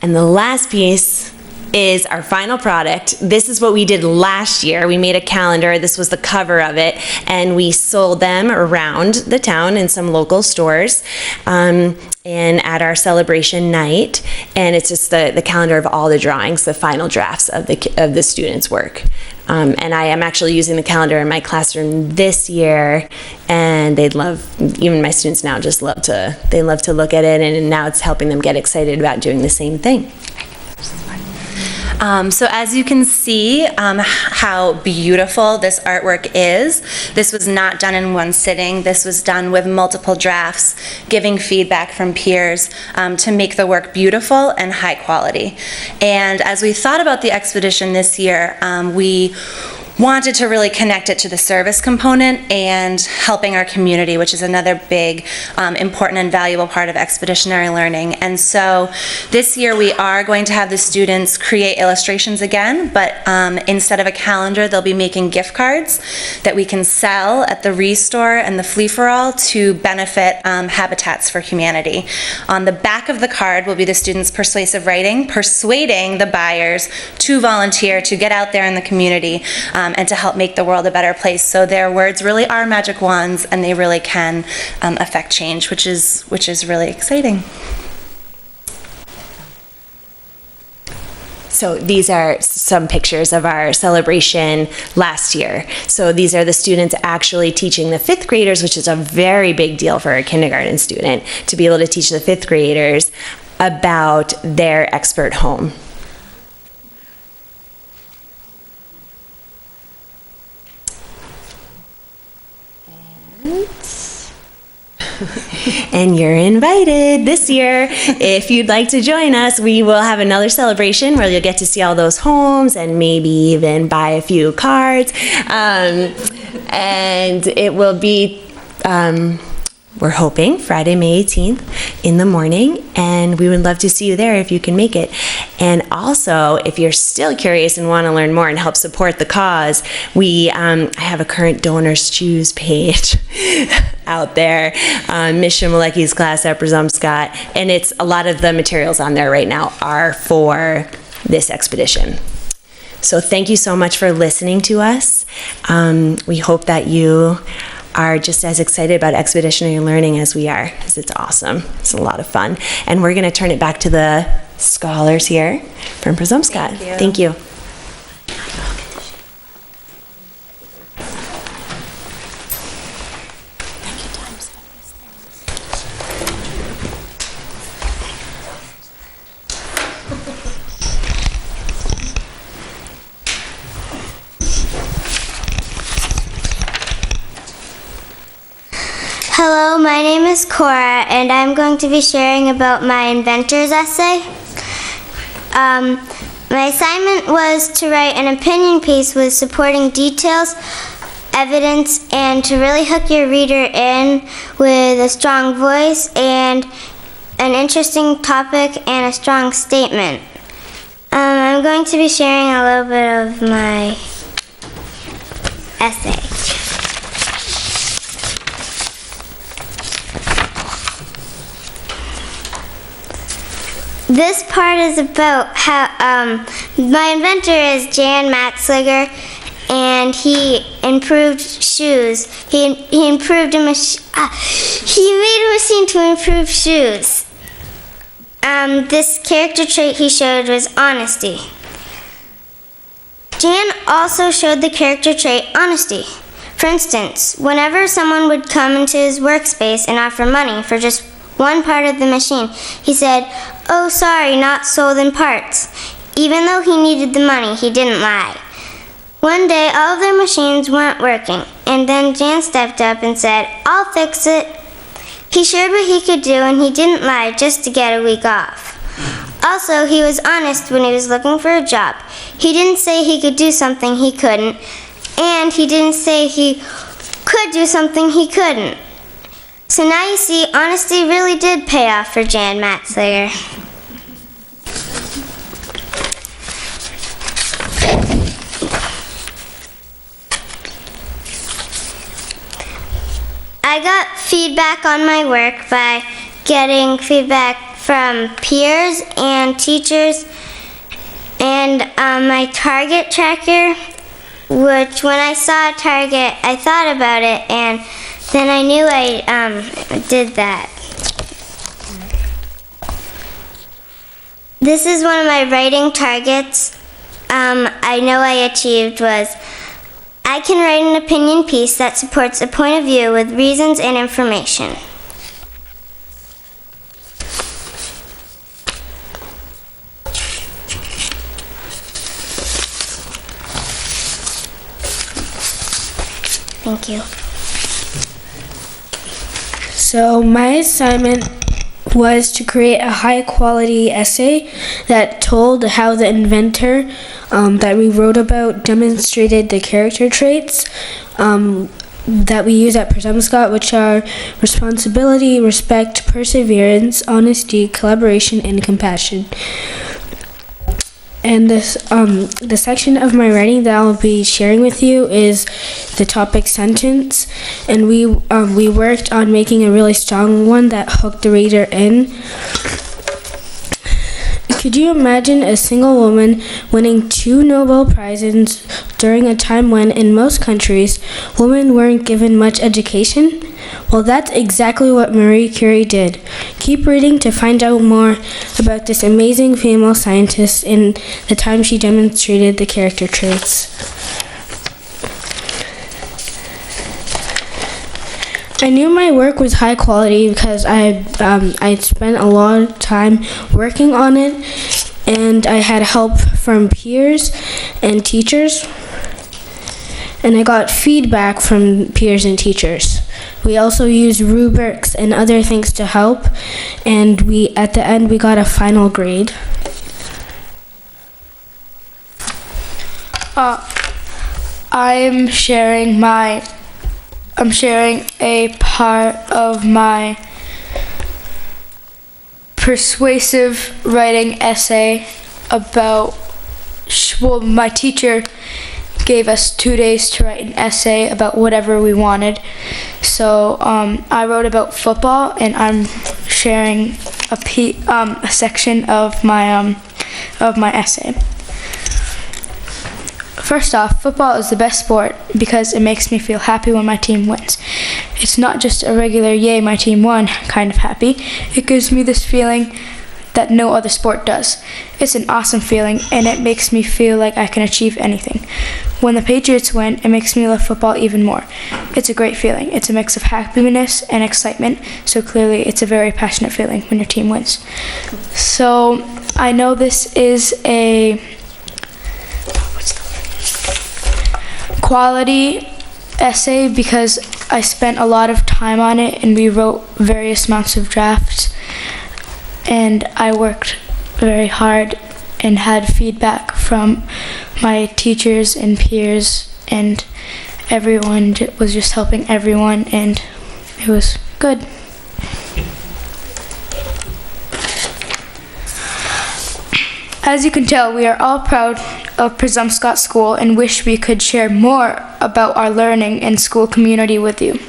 And the last piece is our final product. This is what we did last year. We made a calendar. This was the cover of it, and we sold them around the town in some local stores and at our celebration night. And it's just the calendar of all the drawings, the final drafts of the students' work. And I am actually using the calendar in my classroom this year, and even my students now they love to look at it, and now it's helping them get excited about doing the same thing. So as you can see how beautiful this artwork is, this was not done in one sitting. This was done with multiple drafts, giving feedback from peers to make the work beautiful and high quality. And as we thought about the expedition this year, we wanted to really connect it to the service component and helping our community, which is another big, important and valuable part of expeditionary learning. And so this year we are going to have the students create illustrations again, but instead of a calendar, they'll be making gift cards that we can sell at the Restore and the Flea-for-All to benefit Habitats for Humanity. On the back of the card will be the students' persuasive writing, persuading the buyers to volunteer, to get out there in the community, and to help make the world a better place. So their words really are magic wands, and they really can affect change, which is really exciting. So these are some pictures of our celebration last year. So these are the students actually teaching the fifth graders, which is a very big deal for a kindergarten student, to be able to teach the fifth graders about their expert home. And you're invited this year. If you'd like to join us, we will have another celebration where you'll get to see all those homes and maybe even buy a few cards. And it will be, we're hoping, Friday, May 18th in the morning, and we would love to see you there if you can make it. And also, if you're still curious and want to learn more and help support the cause, I have a current donors choose page out there, Ms. Shimalecki's class at Presumpscot, and it's a lot of the materials on there right now are for this expedition. So thank you so much for listening to us. We hope that you are just as excited about expeditionary learning as we are, because it's awesome. It's a lot of fun. And we're going to turn it back to the scholars here from Presumpscot. Thank you. Hello, my name is Cora, and I'm going to be sharing about my inventor's essay. My assignment was to write an opinion piece with supporting details, evidence, and to really hook your reader in with a strong voice and an interesting topic and a strong statement. I'm going to be sharing a little bit of my essay. This part is about how my inventor is Jan Matzliger, and he improved shoes. He improved a machine. He made a machine to improve shoes. This character trait he showed was honesty. Jan also showed the character trait honesty. For instance, whenever someone would come into his workspace and offer money for just one part of the machine, he said, "Oh, sorry, not sold in parts." Even though he needed the money, he didn't lie. One day, all of their machines weren't working, and then Jan stepped up and said, "I'll fix it." He showed what he could do, and he didn't lie just to get a week off. Also, he was honest when he was looking for a job. He didn't say he could do something he couldn't, and he didn't say he could do something he couldn't. So now you see, honesty really did pay off for Jan Matzliger. I got feedback on my work by getting feedback from peers and teachers, and my target tracker, which when I saw a target, I thought about it, and then I knew I did that. This is one of my writing targets I know I achieved was, I can write an opinion piece that supports a point of view with reasons and information. Thank you. So my assignment was to create a high-quality essay that told how the inventor that we wrote about demonstrated the character traits that we use at Presumpscot, which are responsibility, respect, perseverance, honesty, collaboration, and compassion. And this, the section of my writing that I'll be sharing with you is the topic sentence, and we worked on making a really strong one that hooked the reader in. Could you imagine a single woman winning 2 Nobel Prizes during a time when, in most countries, women weren't given much education? Well, that's exactly what Marie Curie did. Keep reading to find out more about this amazing female scientist and the time she demonstrated the character traits. I knew my work was high quality because I spent a lot of time working on it, and I had help from peers and teachers, and I got feedback from peers and teachers. We also used rubrics and other things to help, and at the end we got a final grade. I'm sharing a part of my persuasive writing essay about, well, my teacher gave us 2 days to write an essay about whatever we wanted. So I wrote about football, and I'm sharing a section of my essay. First off, football is the best sport because it makes me feel happy when my team wins. It's not just a regular yay, my team won kind of happy. It gives me this feeling that no other sport does. It's an awesome feeling, and it makes me feel like I can achieve anything. When the Patriots win, it makes me love football even more. It's a great feeling. It's a mix of happiness and excitement, so clearly it's a very passionate feeling when your team wins. So I know this is a quality essay because I spent a lot of time on it, and we wrote various amounts of drafts, and I worked very hard and had feedback from my teachers and peers, and everyone was just helping everyone, and it was good. As you can tell, we are all proud of Presumpscot School and wish we could share more about our learning and school community with you.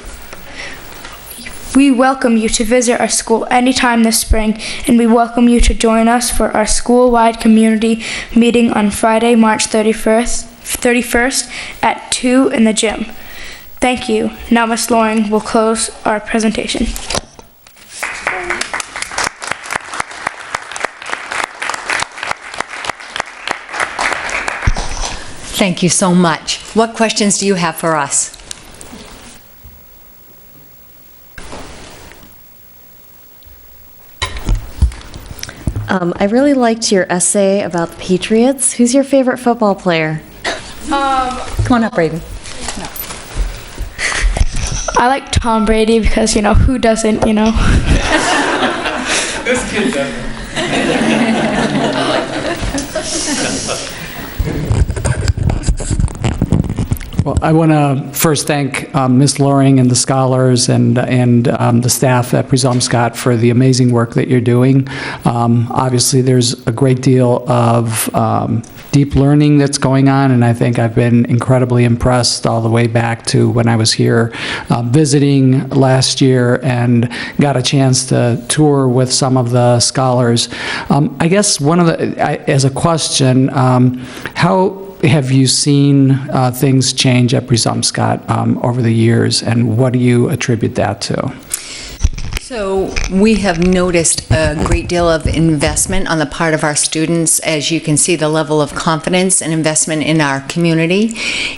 We welcome you to visit our school anytime this spring, and we welcome you to join us for our school-wide community meeting on Friday, March 31st at 2 in the gym. Thank you. Now Ms. Loring will close our presentation. Thank you so much. What questions do you have for us? I really liked your essay about the Patriots. Who's your favorite football player? Come on up, Brayden. I like Tom Brady because, who doesn't, This kid doesn't. Well, I want to first thank Ms. Loring and the scholars and the staff at Presumpscot for the amazing work that you're doing. Obviously, there's a great deal of deep learning that's going on, and I think I've been incredibly impressed all the way back to when I was here visiting last year and got a chance to tour with some of the scholars. I guess as a question, how have you seen things change at Presumpscot over the years, and what do you attribute that to? So we have noticed a great deal of investment on the part of our students. As you can see, the level of confidence and investment in our community.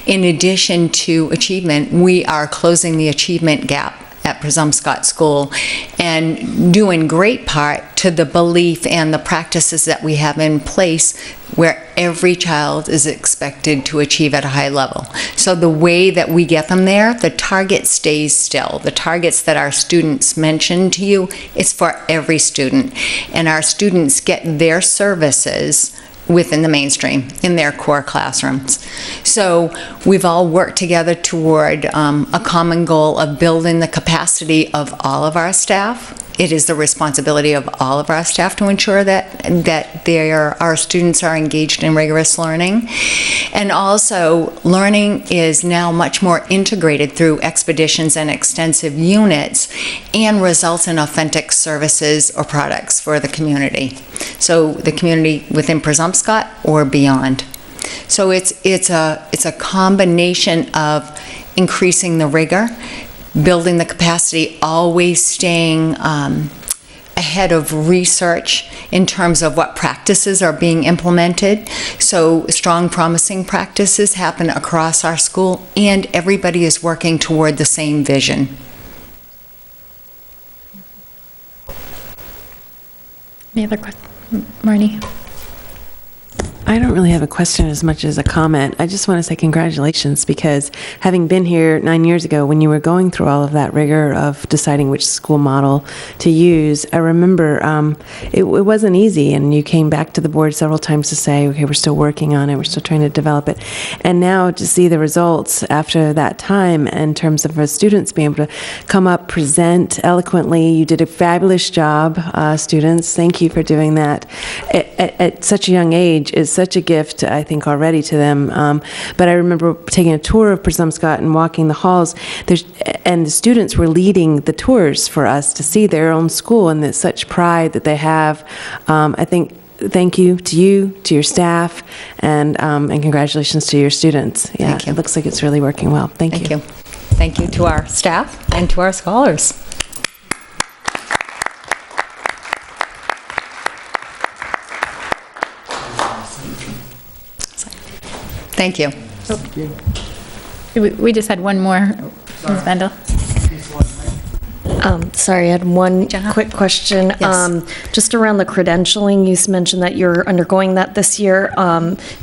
In addition to achievement, we are closing the achievement gap at Presumpscot School, and due in great part to the belief and the practices that we have in place where every child is expected to achieve at a high level. So the way that we get them there, the target stays still. The targets that our students mention to you, it's for every student. And our students get their services within the mainstream in their core classrooms. So we've all worked together toward a common goal of building the capacity of all of our staff. It is the responsibility of all of our staff to ensure that our students are engaged in rigorous learning. And also, learning is now much more integrated through expeditions and extensive units and results in authentic services or products for the community. So the community within Presumpscot or beyond. So it's a combination of increasing the rigor, building the capacity, always staying ahead of research in terms of what practices are being implemented. So strong, promising practices happen across our school, and everybody is working toward the same vision. Any other questions? Marnie? I don't really have a question as much as a comment. I just want to say congratulations, because having been here 9 years ago when you were going through all of that rigor of deciding which school model to use, I remember it wasn't easy, and you came back to the board several times to say, okay, we're still working on it, we're still trying to develop it. And now to see the results after that time in terms of our students being able to come up, present eloquently, you did a fabulous job, students. Thank you for doing that. At such a young age is such a gift, I think, already to them. But I remember taking a tour of Presumscott and walking the halls, and the students were leading the tours for us to see their own school, and there's such pride that they have. I think, thank you, to your staff, and congratulations to your students. Yeah, Thank you. It looks like it's really working well. Thank you. Thank you to our staff and to our scholars. Thank you. We just had one more, Ms. Bendel. Sorry, I had one quick question. Yes. Just around the credentialing, you mentioned that you're undergoing that this year.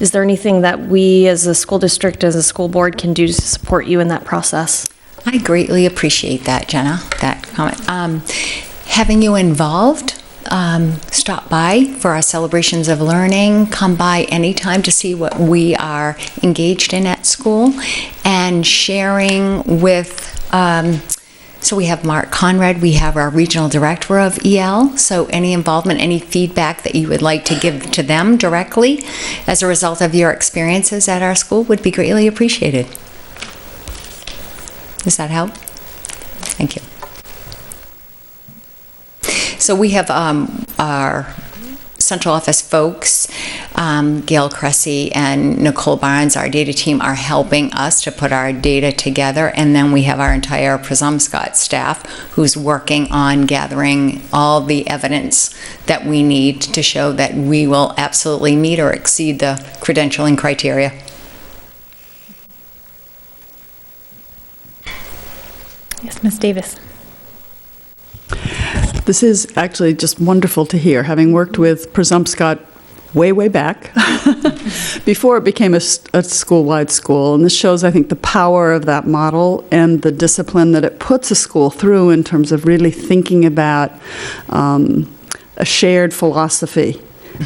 Is there anything that we as a school district, as a school board, can do to support you in that process? I greatly appreciate that, Jenna, that comment. Having you involved, stop by for our celebrations of learning, come by anytime to see what we are engaged in at school, and sharing with, so we have Mark Conrad, we have our regional director of EL, so any involvement, any feedback that you would like to give to them directly as a result of your experiences at our school would be greatly appreciated. Does that help? Thank you. So we have our central office folks, Gail Cressy and Nicole Barnes, our data team, are helping us to put our data together. And then we have our entire Presumscott staff who's working on gathering all the evidence that we need to show that we will absolutely meet or exceed the credentialing criteria. Yes, Ms. Davis. This is actually just wonderful to hear, having worked with Presumscott way back, before it became a school-wide school. And this shows, I think, the power of that model and the discipline that it puts a school through in terms of really thinking about a shared philosophy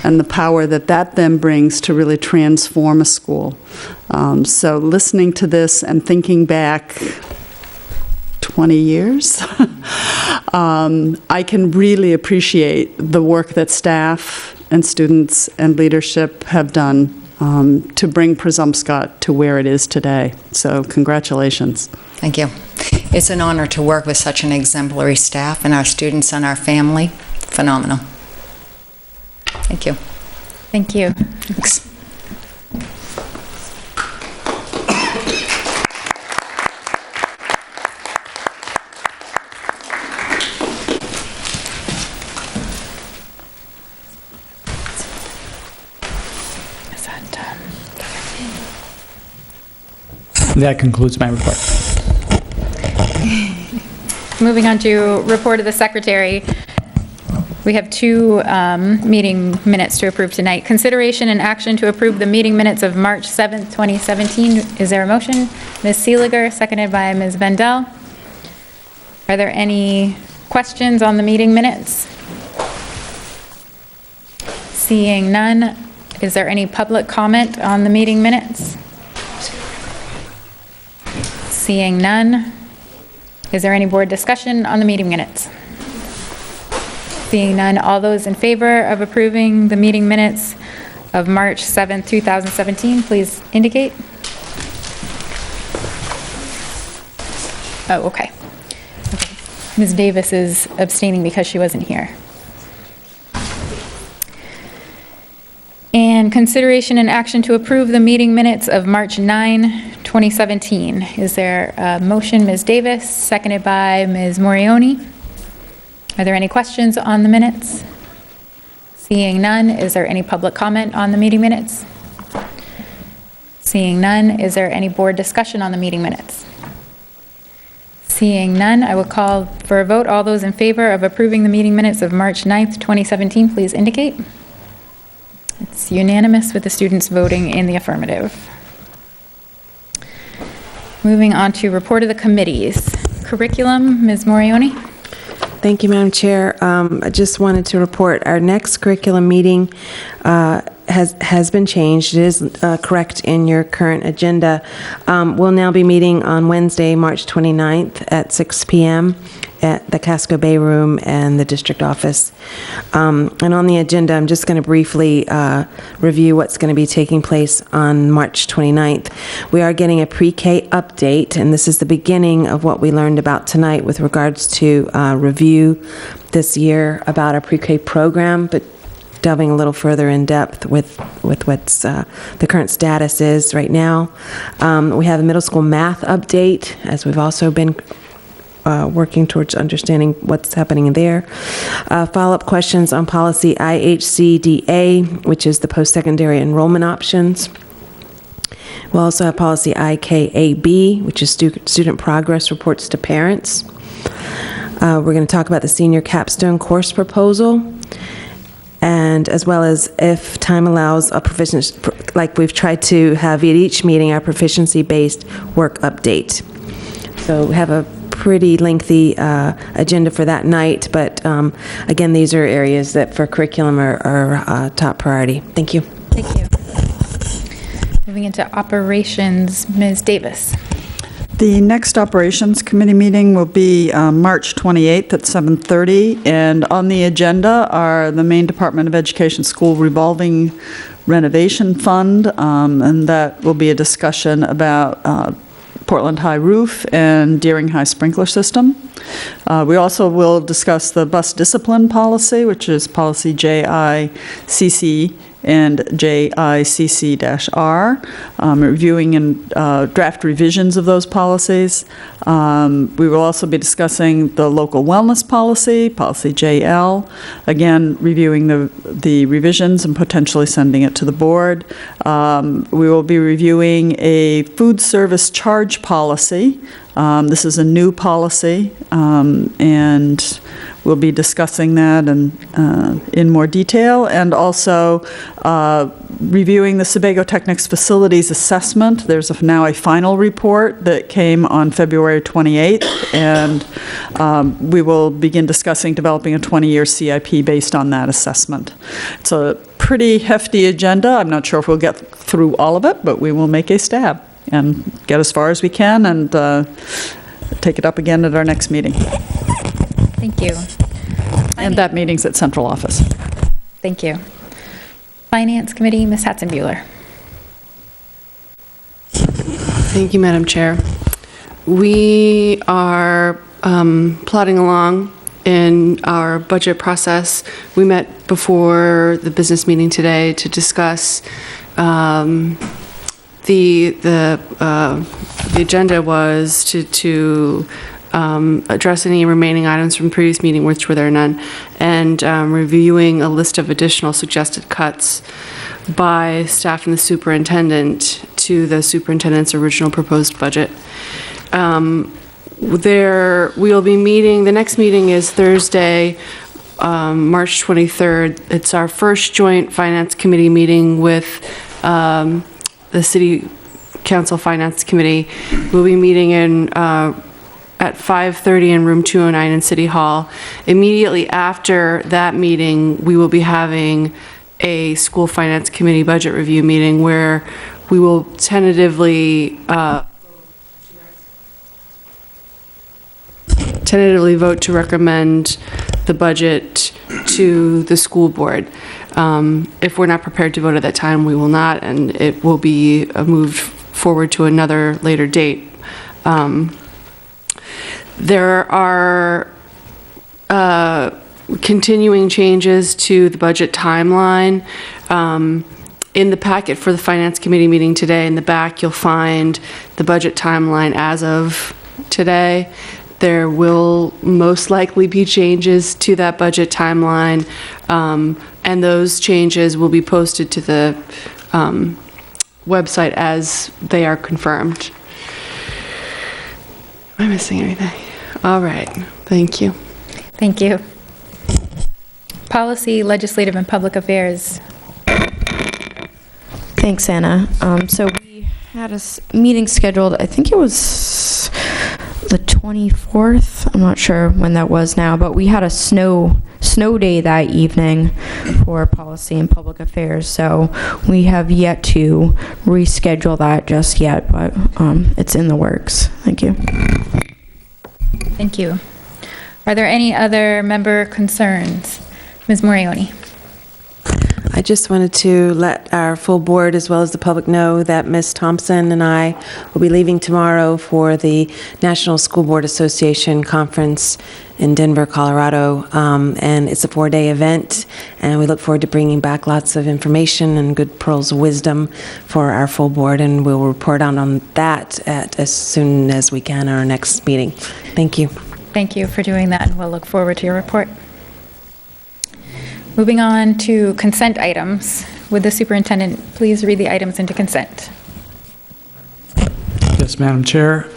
and the power that then brings to really transform a school. So listening to this and thinking back 20 years, I can really appreciate the work that staff and students and leadership have done to bring Presumscott to where it is today. So congratulations. Thank you. It's an honor to work with such an exemplary staff, and our students and our family, phenomenal. Thank you. Thank you. Thanks. That concludes my report. Moving on to report of the secretary. We have two meeting minutes to approve tonight. Consideration and action to approve the meeting minutes of March 7th, 2017. Is there a motion? Ms. Seeliger, seconded by Ms. Bendel. Are there any questions on the meeting minutes? Seeing none, is there any public comment on the meeting minutes? Seeing none, is there any board discussion on the meeting minutes? Seeing none, all those in favor of approving the meeting minutes of March 7th, 2017, please indicate. Oh, okay. Ms. Davis is abstaining because she wasn't here. And And consideration and action to approve the meeting minutes of March 9, 2017. Is there a motion, Ms. Davis, seconded by Ms. Morioni? Are there any questions on the minutes? Seeing none, is there any public comment on the meeting minutes? Seeing none, is there any board discussion on the meeting minutes? Seeing none, I will call for a vote. All those in favor of approving the meeting minutes of March 9th, 2017, please indicate. It's unanimous with the students voting in the affirmative. Moving on to report of the committees. Curriculum, Ms. Morioni. Thank you, Madam Chair. I just wanted to report our next curriculum meeting has been changed. It is correct in your current agenda. We'll now be meeting on Wednesday, March 29th at 6 p.m. at the Casco Bay Room and the district office. And on the agenda, I'm just going to briefly review what's going to be taking place on March 29th. We are getting a pre-K update, and this is the beginning of what we learned about tonight with regards to review this year about our pre-K program, but delving a little further in depth with what's the current status is right now. We have a middle school math update, as we've also been working towards understanding what's happening there. Follow-up questions on policy IHCDA, which is the post-secondary enrollment options. We'll also have policy IKAB, which is student progress reports to parents. We're going to talk about the senior capstone course proposal, and as well as, if time allows, a proficiency, like we've tried to have at each meeting, our proficiency-based work update. So we have a pretty lengthy agenda for that night, but again, these are areas that for curriculum are top priority. Thank you. Thank you. Moving into operations, Ms. Davis. The next Operations Committee meeting will be March 28th at 7:30, and on the agenda are the Maine Department of Education School Revolving Renovation Fund, and that will be a discussion about Portland High roof and Deering High sprinkler system. We also will discuss the bus discipline policy, which is policy JICC and JICC-R, reviewing and draft revisions of those policies. We will also be discussing the local wellness policy, policy JL, again, reviewing the revisions and potentially sending it to the board. We will be reviewing a food service charge policy. This is a new policy, and we'll be discussing that in more detail, and also reviewing the Sebago Technics Facilities Assessment. There's now a final report that came on February 28th, and we will begin discussing developing a 20-year CIP based on that assessment. It's a pretty hefty agenda. I'm not sure if we'll get through all of it, but we will make a stab and get as far as we can, and take it up again at our next meeting. Thank you. And that meeting's at central office. Thank you. Finance Committee, Ms. Hatzenbuehler. Thank you, Madam Chair. We are plodding along in our budget process. We met before the business meeting today to discuss the agenda was to address any remaining items from the previous meeting, which were there none, and reviewing a list of additional suggested cuts by staff and the superintendent to the superintendent's original proposed budget. We'll be meeting, the next meeting is Thursday, March 23rd. It's our first joint Finance Committee meeting with the City Council Finance Committee. We'll be meeting at 5:30 in room 209 in City Hall. Immediately after that meeting, we will be having a school finance committee budget review meeting where we will tentatively vote to recommend the budget to the school board. If we're not prepared to vote at that time, we will not, and it will be moved forward to another later date. There are continuing changes to the budget timeline, In the packet for the Finance Committee meeting today, in the back, you'll find the budget timeline as of today. There will most likely be changes to that budget timeline, and those changes will be posted to the website as they are confirmed. Am I missing anything? All right, thank you. Thank you. Policy, Legislative, and Public Affairs. Thanks, Anna. So we had a meeting scheduled, I think it was the 24th. I'm not sure when that was now, but we had a snow day that evening for Policy and Public Affairs. So we have yet to reschedule that just yet, but it's in the works. Thank you. Thank you. Are there any other member concerns? Ms. Morioni. I just wanted to let our full board as well as the public know that Ms. Thompson and I will be leaving tomorrow for the National School Board Association Conference in Denver, Colorado, and it's a 4-day event, and we look forward to bringing back lots of information and good pearls of wisdom for our full board, and we'll report on that as soon as we can at our next meeting. Thank you. Thank you for doing that, and we'll look forward to your report. Moving on to consent items. Would the superintendent please read the items into consent? Yes, Madam Chair.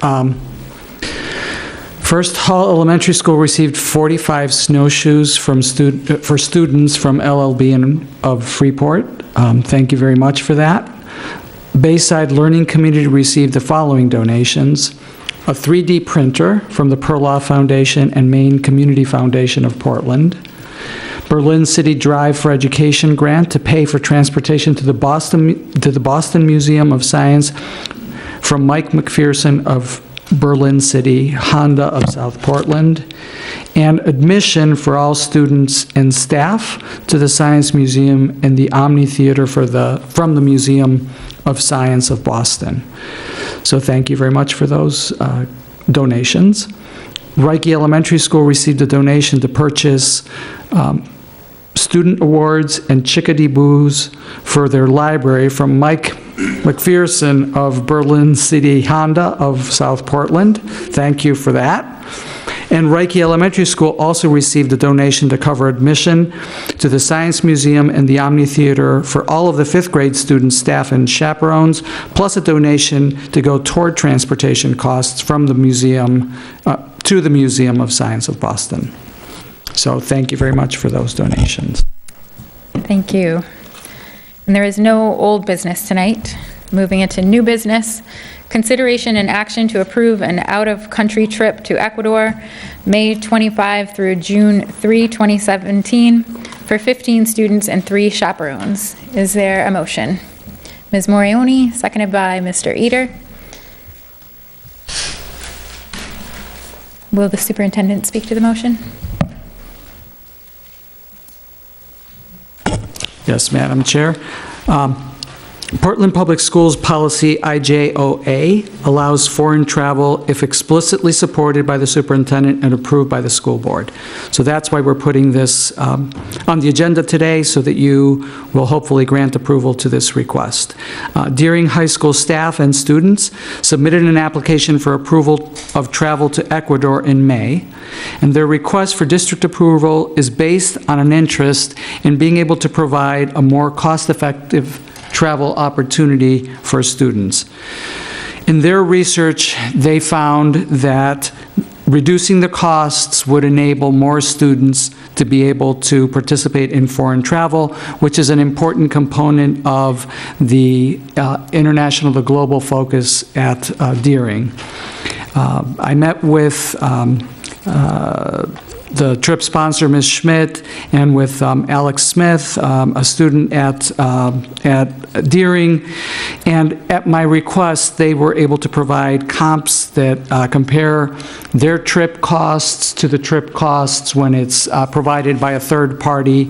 First, Hall Elementary School received 45 snowshoes for students from LLB of Freeport. Thank you very much for that. Bayside Learning Community received the following donations: a 3D printer from the Perloff Foundation and Maine Community Foundation of Portland, Berlin City Drive for Education grant to pay for transportation to the Boston Museum of Science from Mike McPherson of Berlin City, Honda of South Portland, and admission for all students and staff to the Science Museum and the Omni Theater from the Museum of Science of Boston. So thank you very much for those donations. Reike Elementary School received a donation to purchase student awards and chickadee boos for their library from Mike McPherson of Berlin City Honda of South Portland. Thank you for that. And Reike Elementary School also received a donation to cover admission to the Science Museum and the Omni Theater for all of the 5th grade students, staff, and chaperones, plus a donation to go toward transportation costs from the museum to the Museum of Science of Boston. So thank you very much for those donations. Thank you. And there is no old business tonight. Moving into new business, consideration and action to approve an out-of-country trip to Ecuador, May 25 through June 3, 2017, for 15 students and 3 chaperones. Is there a motion? Ms. Morioni, seconded by Mr. Eder. Will the superintendent speak to the motion? Yes, Madam Chair. Portland Public Schools Policy IJOA allows foreign travel if explicitly supported by the superintendent and approved by the school board. So that's why we're putting this on the agenda today, so that you will hopefully grant approval to this request. Deering High School staff and students submitted an application for approval of travel to Ecuador in May, and their request for district approval is based on an interest in being able to provide a more cost-effective travel opportunity for students. In their research, they found that reducing the costs would enable more students to be able to participate in foreign travel, which is an important component of the the global focus at Deering. I met with the trip sponsor, Ms. Schmidt, and with Alex Smith, a student at Deering, and at my request, they were able to provide comps that compare their trip costs to the trip costs when it's provided by a third-party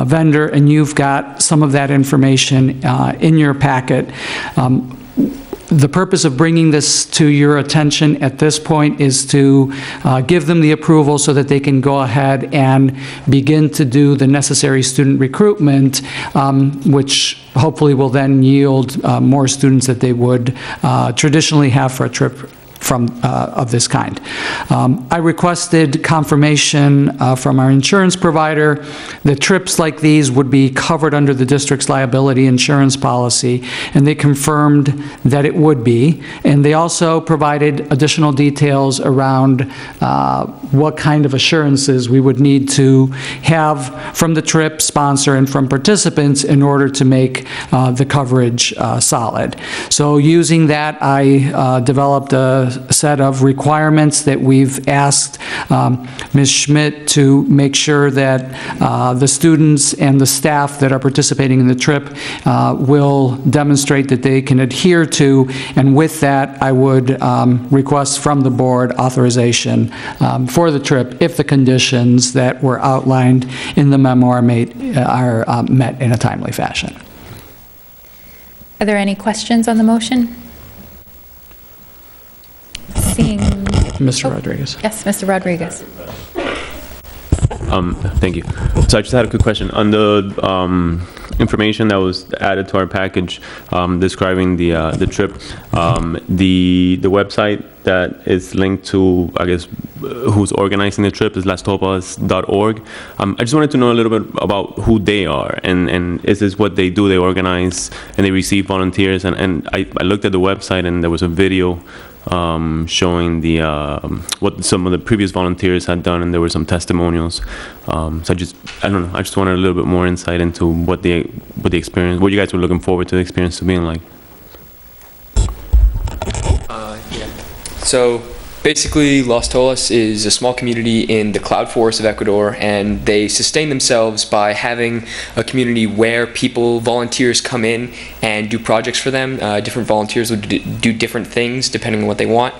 vendor, and you've got some of that information in your packet. The purpose of bringing this to your attention at this point is to give them the approval so that they can go ahead and begin to do the necessary student recruitment, which hopefully will then yield more students that they would traditionally have for a trip of this kind. I requested confirmation from our insurance provider that trips like these would be covered under the district's liability insurance policy, and they confirmed that it would be. And they also provided additional details around what kind of assurances we would need to have from the trip sponsor and from participants in order to make the coverage solid. So using that, I developed a set of requirements that we've asked Ms. Schmidt to make sure that the students and the staff that are participating in the trip will demonstrate that they can adhere to, and with that, I would request from the board authorization for the trip if the conditions that were outlined in the memo are met in a timely fashion. Are there any questions on the motion? Seeing... Mr. Rodriguez. Yes, Mr. Rodriguez. Thank you. So I just had a quick question. On the information that was added to our package describing the trip, the website that is linked to, I guess, who's organizing the trip is lastopas.org. I just wanted to know a little bit about who they are, and is this what they do? They organize and they receive volunteers, and I looked at the website and there was a video showing the what some of the previous volunteers had done, and there were some testimonials. So I don't know. I just wanted a little bit more insight into what the experience, what you guys were looking forward to the experience to being like. Yeah. So basically, Las Tolas is a small community in the cloud forest of Ecuador, and they sustain themselves by having a community where volunteers come in and do projects for them. Different volunteers would do different things depending on what they want.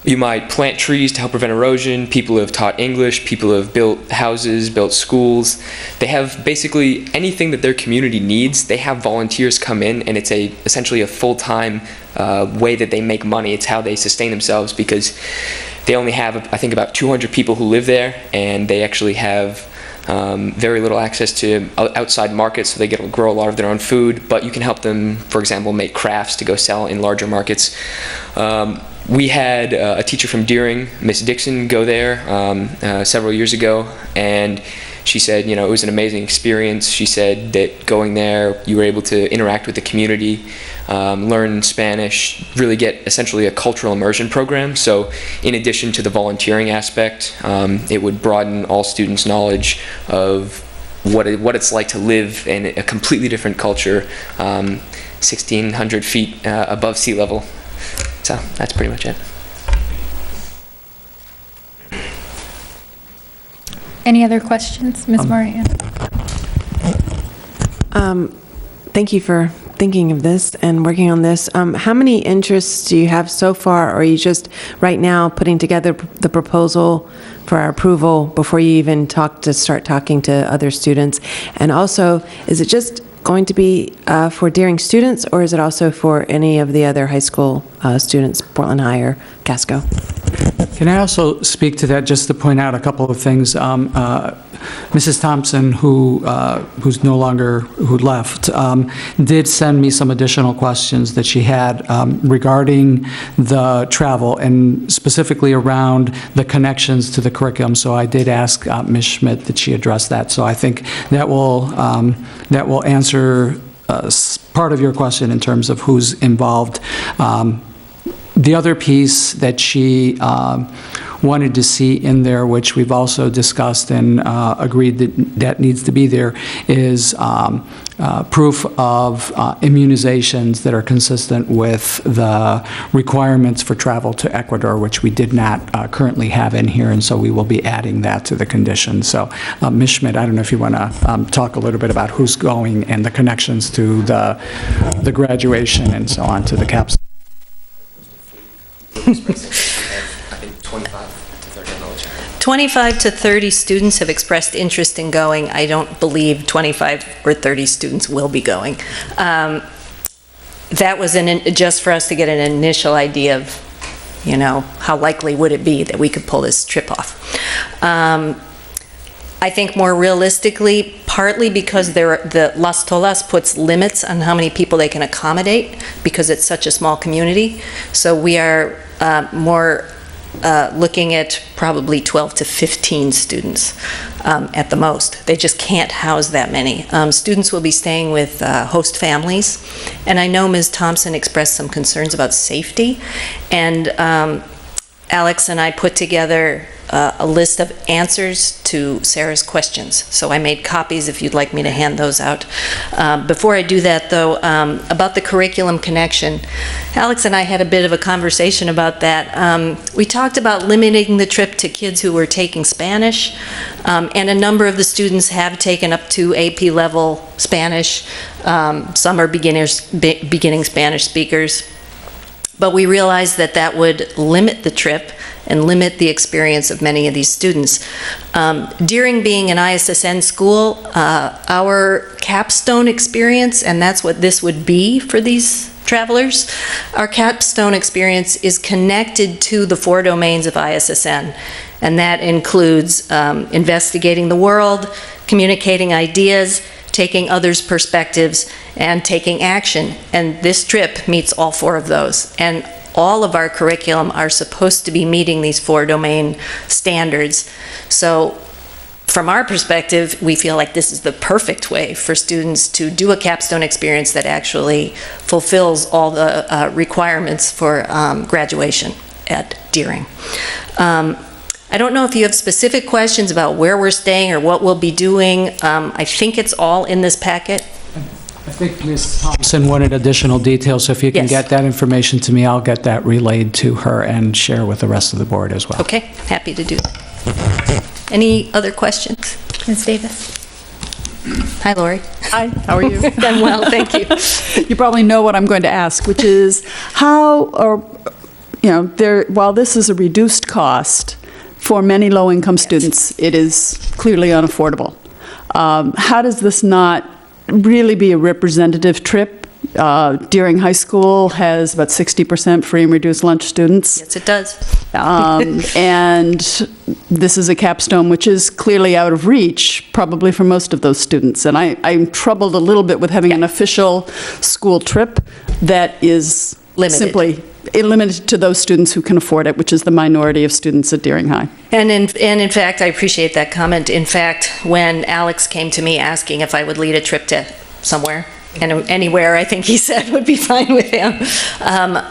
You might plant trees to help prevent erosion. People have taught English. People have built houses, built schools. They have basically anything that their community needs. They have volunteers come in, and it's essentially a full-time way that they make money. It's how they sustain themselves, because they only have, I think, about 200 people who live there, and they actually have very little access to outside markets, so they get to grow a lot of their own food. But you can help them, for example, make crafts to go sell in larger markets. We had a teacher from Deering, Miss Dixon, go there several years ago, and she said, it was an amazing experience. She said that going there, you were able to interact with the community, learn Spanish, really get essentially a cultural immersion program. So in addition to the volunteering aspect, it would broaden all students' knowledge of what it's like to live in a completely different culture, 1,600 feet above sea level. So that's pretty much it. Any other questions, Ms. Moran? Thank you for thinking of this and working on this. How many interests do you have so far, or are you just right now putting together the proposal for our approval before you even start talking to other students? And also, is it just going to be for Deering students, or is it also for any of the other high school students, Portland High or Casco? Can I also speak to that, just to point out a couple of things? Mrs. Thompson, who left, did send me some additional questions that she had regarding the travel, and specifically around the connections to the curriculum. So I did ask Ms. Schmidt that she address that. So I think that will answer part of your question in terms of who's involved. The other piece that she wanted to see in there, which we've also discussed and agreed that needs to be there, is proof of immunizations that are consistent with the requirements for travel to Ecuador, which we did not currently have in here, and so we will be adding that to the conditions. So, Ms. Schmidt, I don't know if you want to talk a little bit about who's going and the connections to the graduation and so on to the capstone. I think 25 to 30 knowledge. 25 to 30 students have expressed interest in going. I don't believe 25 or 30 students will be going. that was just for us to get an initial idea of, you know, how likely would it be that we could pull this trip off. I think more realistically, partly because the Las Tolas puts limits on how many people they can accommodate because it's such a small community. So we are more looking at probably 12 to 15 students at the most. They just can't house that many. Students will be staying with host families, and I know Ms. Thompson expressed some concerns about safety, and Alex and I put together a list of answers to Sarah's questions. So I made copies if you'd like me to hand those out. Before I do that, though, about the curriculum connection, Alex and I had a bit of a conversation about that. We talked about limiting the trip to kids who were taking Spanish, and a number of the students have taken up to AP level Spanish. Some are beginning Spanish speakers. But we realized that that would limit the trip and limit the experience of many of these students. Deering being an ISSN school, our capstone experience, and that's what this would be for these travelers, our capstone experience is connected to the 4 domains of ISSN. And that includes investigating the world, communicating ideas, taking others' perspectives, and taking action. And this trip meets all 4 of those. And all of our curriculum are supposed to be meeting these 4 domain standards. So from our perspective, we feel like this is the perfect way for students to do a capstone experience that actually fulfills all the requirements for graduation at Deering. I don't know if you have specific questions about where we're staying or what we'll be doing. I think it's all in this packet. I think Ms. Thompson wanted additional details, so if you can get that information to me, I'll get that relayed to her and share with the rest of the board as well. Okay, happy to do that. Any other questions? Ms. Davis? Hi, Lori. Hi, how are you? I'm well, thank you. You probably know what I'm going to ask, which is how, or, you know, while this is a reduced cost, for many low-income students, it is clearly unaffordable. How does this not really be a representative trip? Deering High School has about 60% free and reduced lunch students. Yes, it does. And this is a capstone which is clearly out of reach, probably for most of those students. And I'm troubled a little bit with having an official school trip that is simply limited to those students who can afford it, which is the minority of students at Deering High. And in fact, I appreciate that comment. In fact, when Alex came to me asking if I would lead a trip to somewhere, and anywhere I think he said would be fine with him,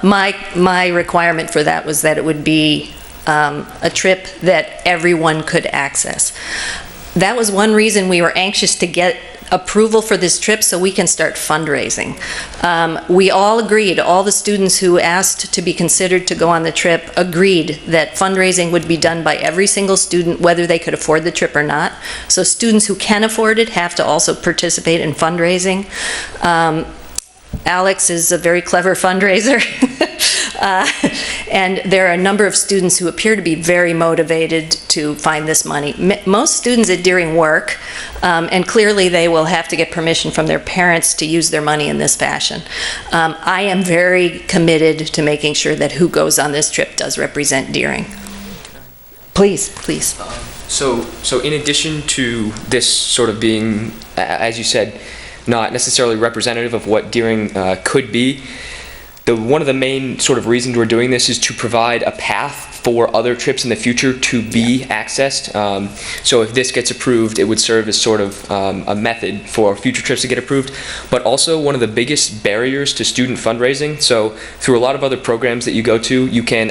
my requirement for that was that it would be a trip that everyone could access. That was one reason we were anxious to get approval for this trip so we can start fundraising. We all agreed, all the students who asked to be considered to go on the trip agreed that fundraising would be done by every single student, whether they could afford the trip or not. So students who can afford it have to also participate in fundraising. Alex is a very clever fundraiser. And there are a number of students who appear to be very motivated to find this money. Most students at Deering work, and clearly they will have to get permission from their parents to use their money in this fashion. I am very committed to making sure that who goes on this trip does represent Deering. Please, please. So in addition to this sort of being, as you said, not necessarily representative of what Deering could be, one of the main sort of reasons we're doing this is to provide a path for other trips in the future to be accessed. So if this gets approved, it would serve as sort of a method for future trips to get approved, but also one of the biggest barriers to student fundraising. So through a lot of other programs that you go to, you can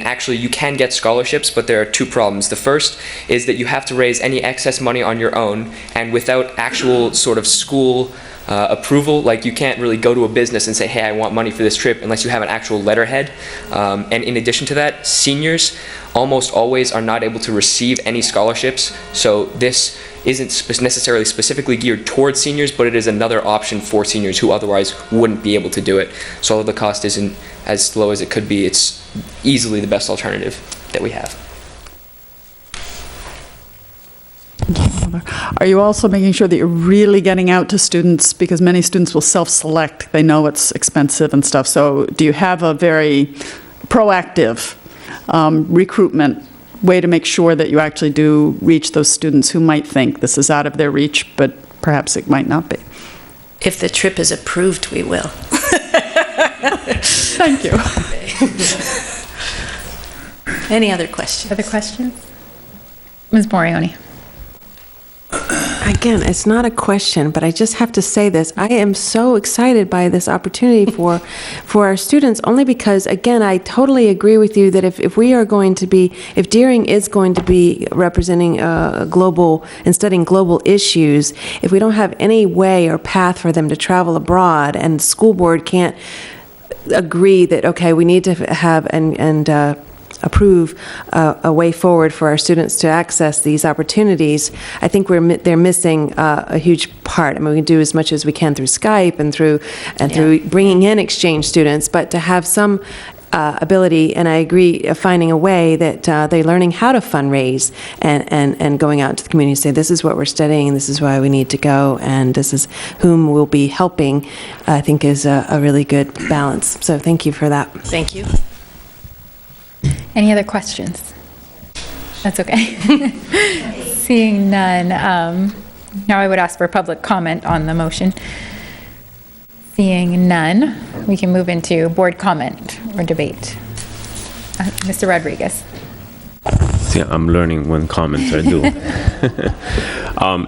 get scholarships, but there are 2 problems. The first is that you have to raise any excess money on your own, and without actual sort of school approval. Like, you can't really go to a business and say, hey, I want money for this trip, unless you have an actual letterhead. And in addition to that, seniors almost always are not able to receive any scholarships. So this isn't necessarily specifically geared towards seniors, but it is another option for seniors who otherwise wouldn't be able to do it. So although the cost isn't as low as it could be, it's easily the best alternative that we have. Are you also making sure that you're really getting out to students, because many students will self-select, they know it's expensive and stuff, so do you have a very proactive recruitment way to make sure that you actually do reach those students who might think this is out of their reach, but perhaps it might not be? If the trip is approved, we will. Thank you. Any other questions? Other questions? Ms. Morioni. Again, it's not a question, but I just have to say this. I am so excited by this opportunity for our students, only because, again, I totally agree with you that if we are going to be, if Deering is going to be representing global and studying global issues, if we don't have any way or path for them to travel abroad, and the school board can't agree that, okay, we need to have and approve a way forward for our students to access these opportunities, I think they're missing a huge part. I mean, we can do as much as we can through Skype and through bringing in exchange students, but to have some ability, and I agree, finding a way that they're learning how to fundraise and going out into the community and say, this is what we're studying, this is why we need to go, and this is whom we'll be helping, I think is a really good balance. So thank you for that. Thank you. Any other questions? That's okay. Seeing none, now I would ask for public comment on the motion. Seeing none, we can move into board comment or debate. Mr. Rodriguez. Yeah, I'm learning when comments are due.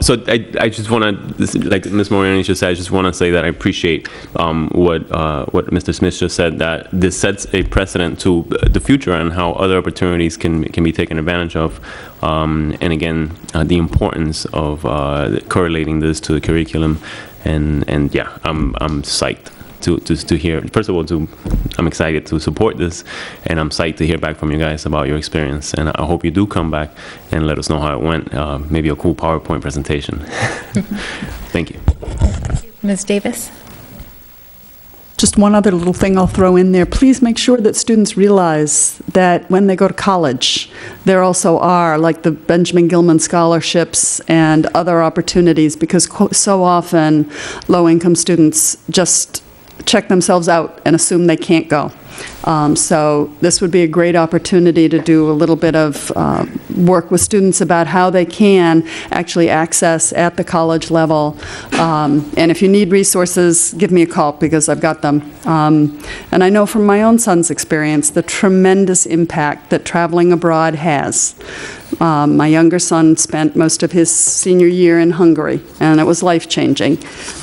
So I just want to, like Ms. Morioni just said, I just want to say that I appreciate what Mr. Smith just said, that this sets a precedent to the future and how other opportunities can be taken advantage of. And again, the importance of correlating this to the curriculum. And yeah, I'm psyched to hear. First of all, I'm excited to support this, and I'm psyched to hear back from you guys about your experience. And I hope you do come back and let us know how it went. Maybe a cool PowerPoint presentation. Thank you. Ms. Davis. Just one other little thing I'll throw in there. Please make sure that students realize that when they go to college, there also are, like the Benjamin Gilman scholarships and other opportunities, because so often low-income students just check themselves out and assume they can't go. So this would be a great opportunity to do a little bit of work with students about how they can actually access at the college level. And if you need resources, give me a call, because I've got them. And I know from my own son's experience the tremendous impact that traveling abroad has. My younger son spent most of his senior year in Hungary, and it was life-changing,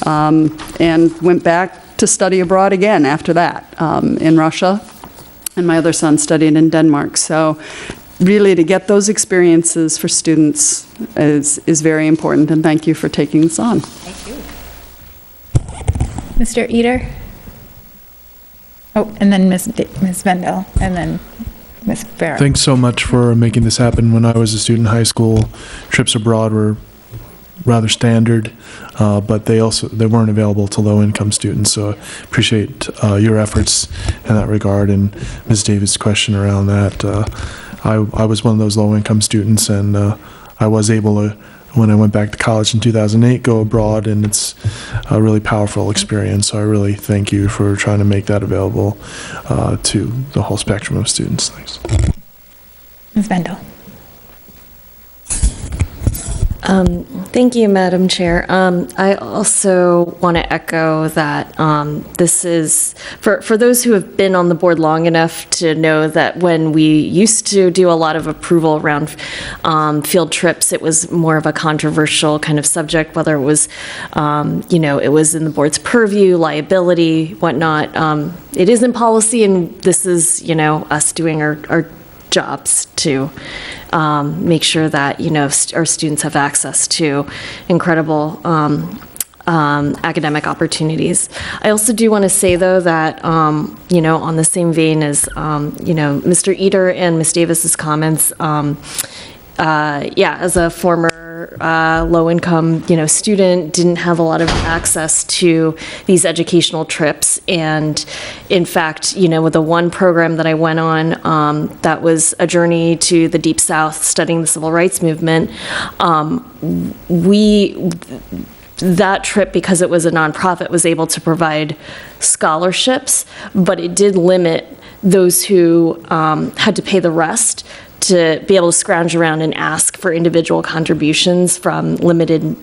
and went back to study abroad again after that in Russia, and my other son studied in Denmark. So really, to get those experiences for students is very important, and thank you for taking this on. Thank you. Mr. Eder? Oh, and then Ms. Vendel, and then Ms. Farrow. Thanks so much for making this happen. When I was a student in high school, trips abroad were rather standard, but they weren't available to low-income students. So I appreciate your efforts in that regard. And Ms. Davis' question around that, I was one of those low-income students, and I was able to, when I went back to college in 2008, go abroad, and it's a really powerful experience. So I really thank you for trying to make that available to the whole spectrum of students. Thanks. Ms. Vendel. Thank you, Madam Chair. I also want to echo that this is, for those who have been on the board long enough to know that when we used to do a lot of approval around field trips, it was more of a controversial kind of subject, whether it was, it was in the board's purview, liability, whatnot. It is in policy, and this is, us doing our jobs to make sure that our students have access to incredible academic opportunities. I also do want to say, though, that on the same vein as Mr. Eder and Ms. Davis's comments, as a former were low-income, student, didn't have a lot of access to these educational trips. And in fact, with the one program that I went on, that was a journey to the Deep South studying the civil rights movement, that trip, because it was a nonprofit, was able to provide scholarships, but it did limit those who had to pay the rest to be able to scrounge around and ask for individual contributions from limited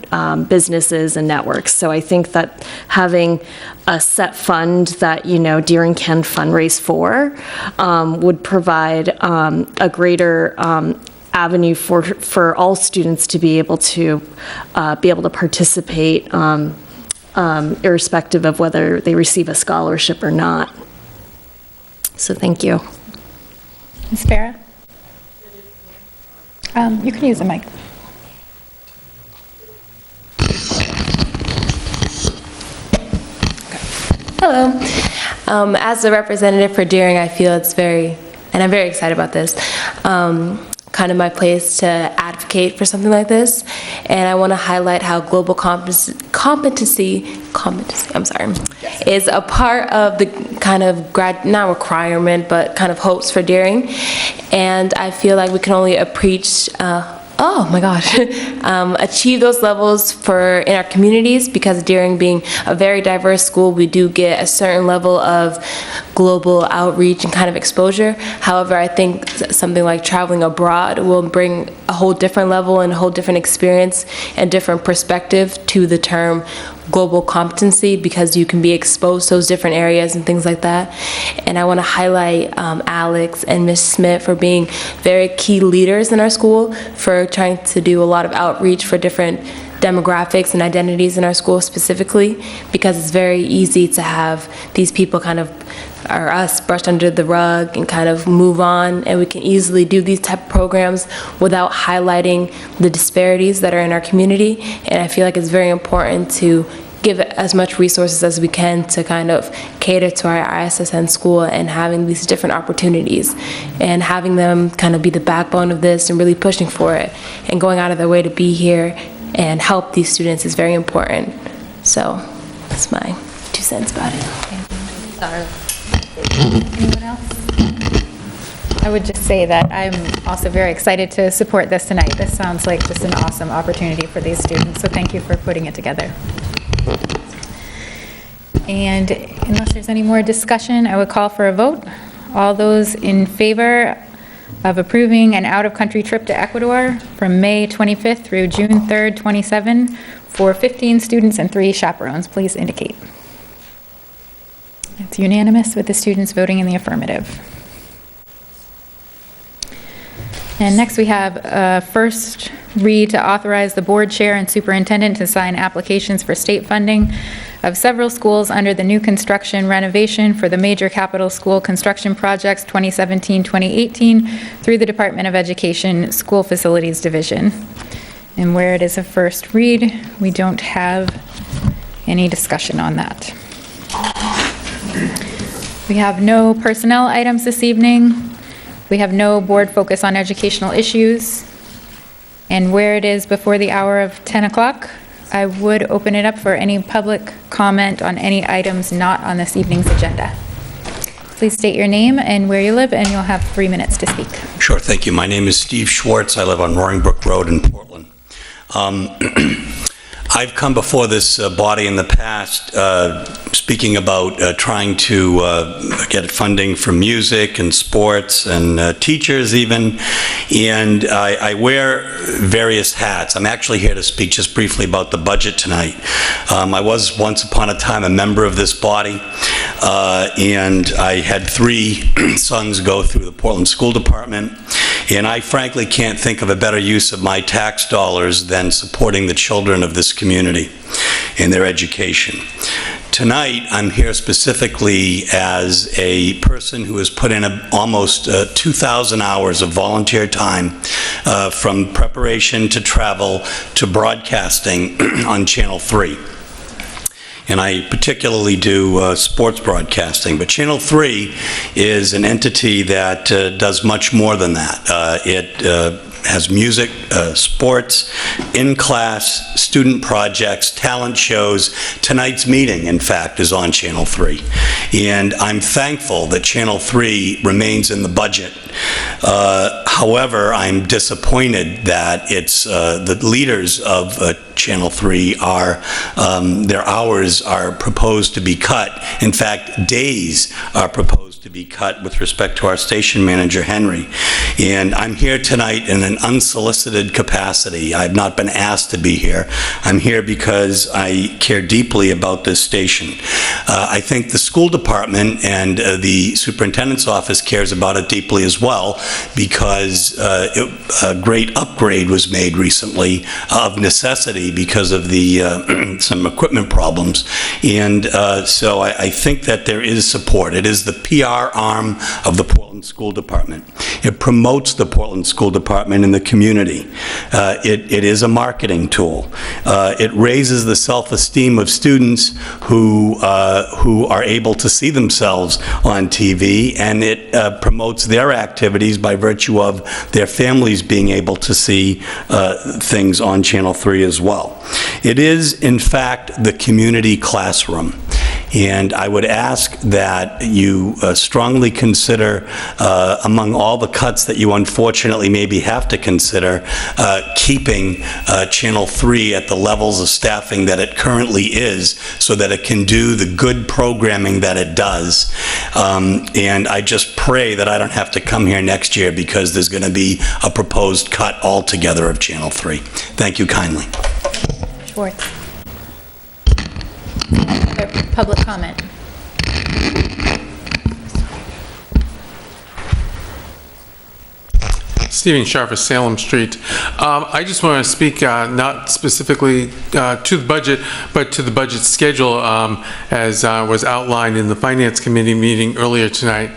businesses and networks. So I think that having a set fund that, Deering can fundraise for would provide a greater avenue for all students to be able to participate, irrespective of whether they receive a scholarship or not. So thank you. Ms. Farah? You can use the mic. Hello. As a representative for Deering, I feel I'm very excited about this. Kind of my place to advocate for something like this, and I want to highlight how global competency, is a part of the kind of not requirement, but kind of hopes for Deering, and I feel like we can only achieve those levels in our communities, because Deering being a very diverse school, we do get a certain level of global outreach and kind of exposure. However, I think something like traveling abroad will bring a whole different level and a whole different experience and different perspective to the term global competency, because you can be exposed to those different areas and things like that. And I want to highlight Alex and Ms. Smith for being very key leaders in our school, for trying to do a lot of outreach for different demographics and identities in our school specifically, because it's very easy to have these people or us brushed under the rug and kind of move on, and we can easily do these type of programs without highlighting the disparities that are in our community. And I feel like it's very important to give as much resources as we can to kind of cater to our ISSN school, and having these different opportunities and having them kind of be the backbone of this and really pushing for it and going out of their way to be here and help these students is very important. So that's my 2 cents about it. Anyone else? I would just say that I'm also very excited to support this tonight. This sounds like just an awesome opportunity for these students, so thank you for putting it together. And unless there's any more discussion, I would call for a vote. All those in favor of approving an out-of-country trip to Ecuador from May 25th through June 3rd, 27 for 15 students and 3 chaperones, please indicate. It's unanimous with the students voting in the affirmative. And next we have first read to authorize the board chair and superintendent to sign applications for state funding of several schools under the new construction renovation for the major capital school construction projects 2017-2018 through the Department of Education School Facilities Division. And where it is a first read, we don't have any discussion on that. We have no personnel items this evening. We have no board focus on educational issues. And where it is before the hour of 10 o'clock, I would open it up for any public comment on any items not on this evening's agenda. Please state your name and where you live, and you'll have 3 minutes to speak. Sure, thank you. My name is Steve Schwartz. I live on Roaring Brook Road in Portland. I've come before this body in the past speaking about trying to get funding for music and sports and teachers even, and I wear various hats. I'm actually here to speak just briefly about the budget tonight. I was once upon a time a member of this body, and I had 3 sons go through the Portland School Department, and I frankly can't think of a better use of my tax dollars than supporting the children of this community in their education. Tonight, I'm here specifically as a person who has put in almost 2,000 hours of volunteer time from preparation to travel to broadcasting on Channel 3. And I particularly do sports broadcasting. But Channel 3 is an entity that does much more than that. It has music, sports, in-class, student projects, talent shows. Tonight's meeting, in fact, is on Channel 3. And I'm thankful that Channel 3 remains in the budget. However, I'm disappointed that it's the leaders of Channel 3 are, their hours are proposed to be cut. In fact, days are proposed to be cut with respect to our station manager, Henry. And I'm here tonight in an unsolicited capacity. I've not been asked to be here. I'm here because I care deeply about this station. I think the school department and the superintendent's office cares about it deeply as well, because a great upgrade was made recently of necessity because of the some equipment problems. And so I think that there is support. It is the PR arm of the Portland School Department. It promotes the Portland School Department in the community. It is a marketing tool. It raises the self-esteem of students who are able to see themselves on TV, and it promotes their activities by virtue of their families being able to see things on Channel 3 as well. It is, in fact, the community classroom. And I would ask that you strongly consider, among all the cuts that you unfortunately maybe have to consider, keeping Channel 3 at the levels of staffing that it currently is, so that it can do the good programming that it does. And I just pray that I don't have to come here next year, because there's going to be a proposed cut altogether of Channel 3. Thank you kindly. Schwartz. Other public comment. Stephen Sharp of Salem Street. I just want to speak not specifically to the budget, but to the budget schedule as was outlined in the Finance Committee meeting earlier tonight.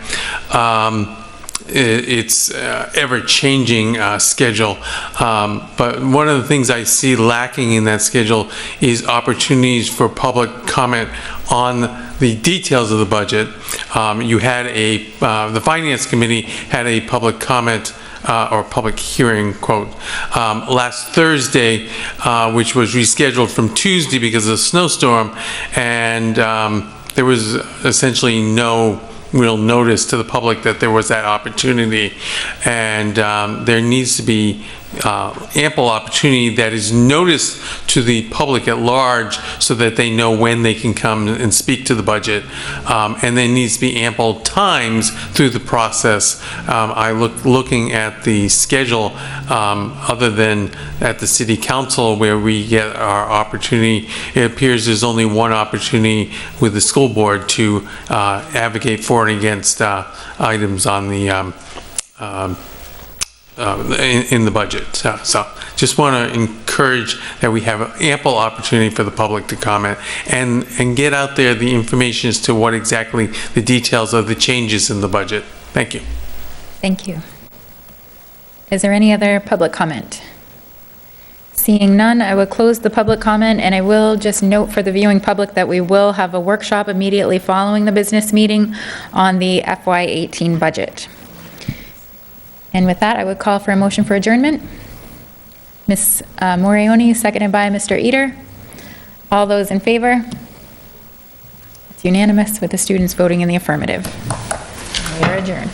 It's ever-changing schedule, but one of the things I see lacking in that schedule is opportunities for public comment on the details of the budget. You had the Finance Committee had a public comment or public hearing, quote, last Thursday, which was rescheduled from Tuesday because of the snowstorm, and there was essentially no real notice to the public that there was that opportunity, and there needs to be ample opportunity that is noticed to the public at large, so that they know when they can come and speak to the budget, and there needs to be ample times through the process. Looking at the schedule, other than at the City Council where we get our opportunity, it appears there's only one opportunity with the school board to advocate for and against items on the in the budget. So just want to encourage that we have ample opportunity for the public to comment and get out there the information as to what exactly the details of the changes in the budget. Thank you. Thank you. Is there any other public comment? Seeing none, I will close the public comment, and I will just note for the viewing public that we will have a workshop immediately following the business meeting on the FY18 budget. And with that, I would call for a motion for adjournment. Ms. Morioni, seconded by Mr. Eder. All those in favor? It's unanimous with the students voting in the affirmative. We are adjourned.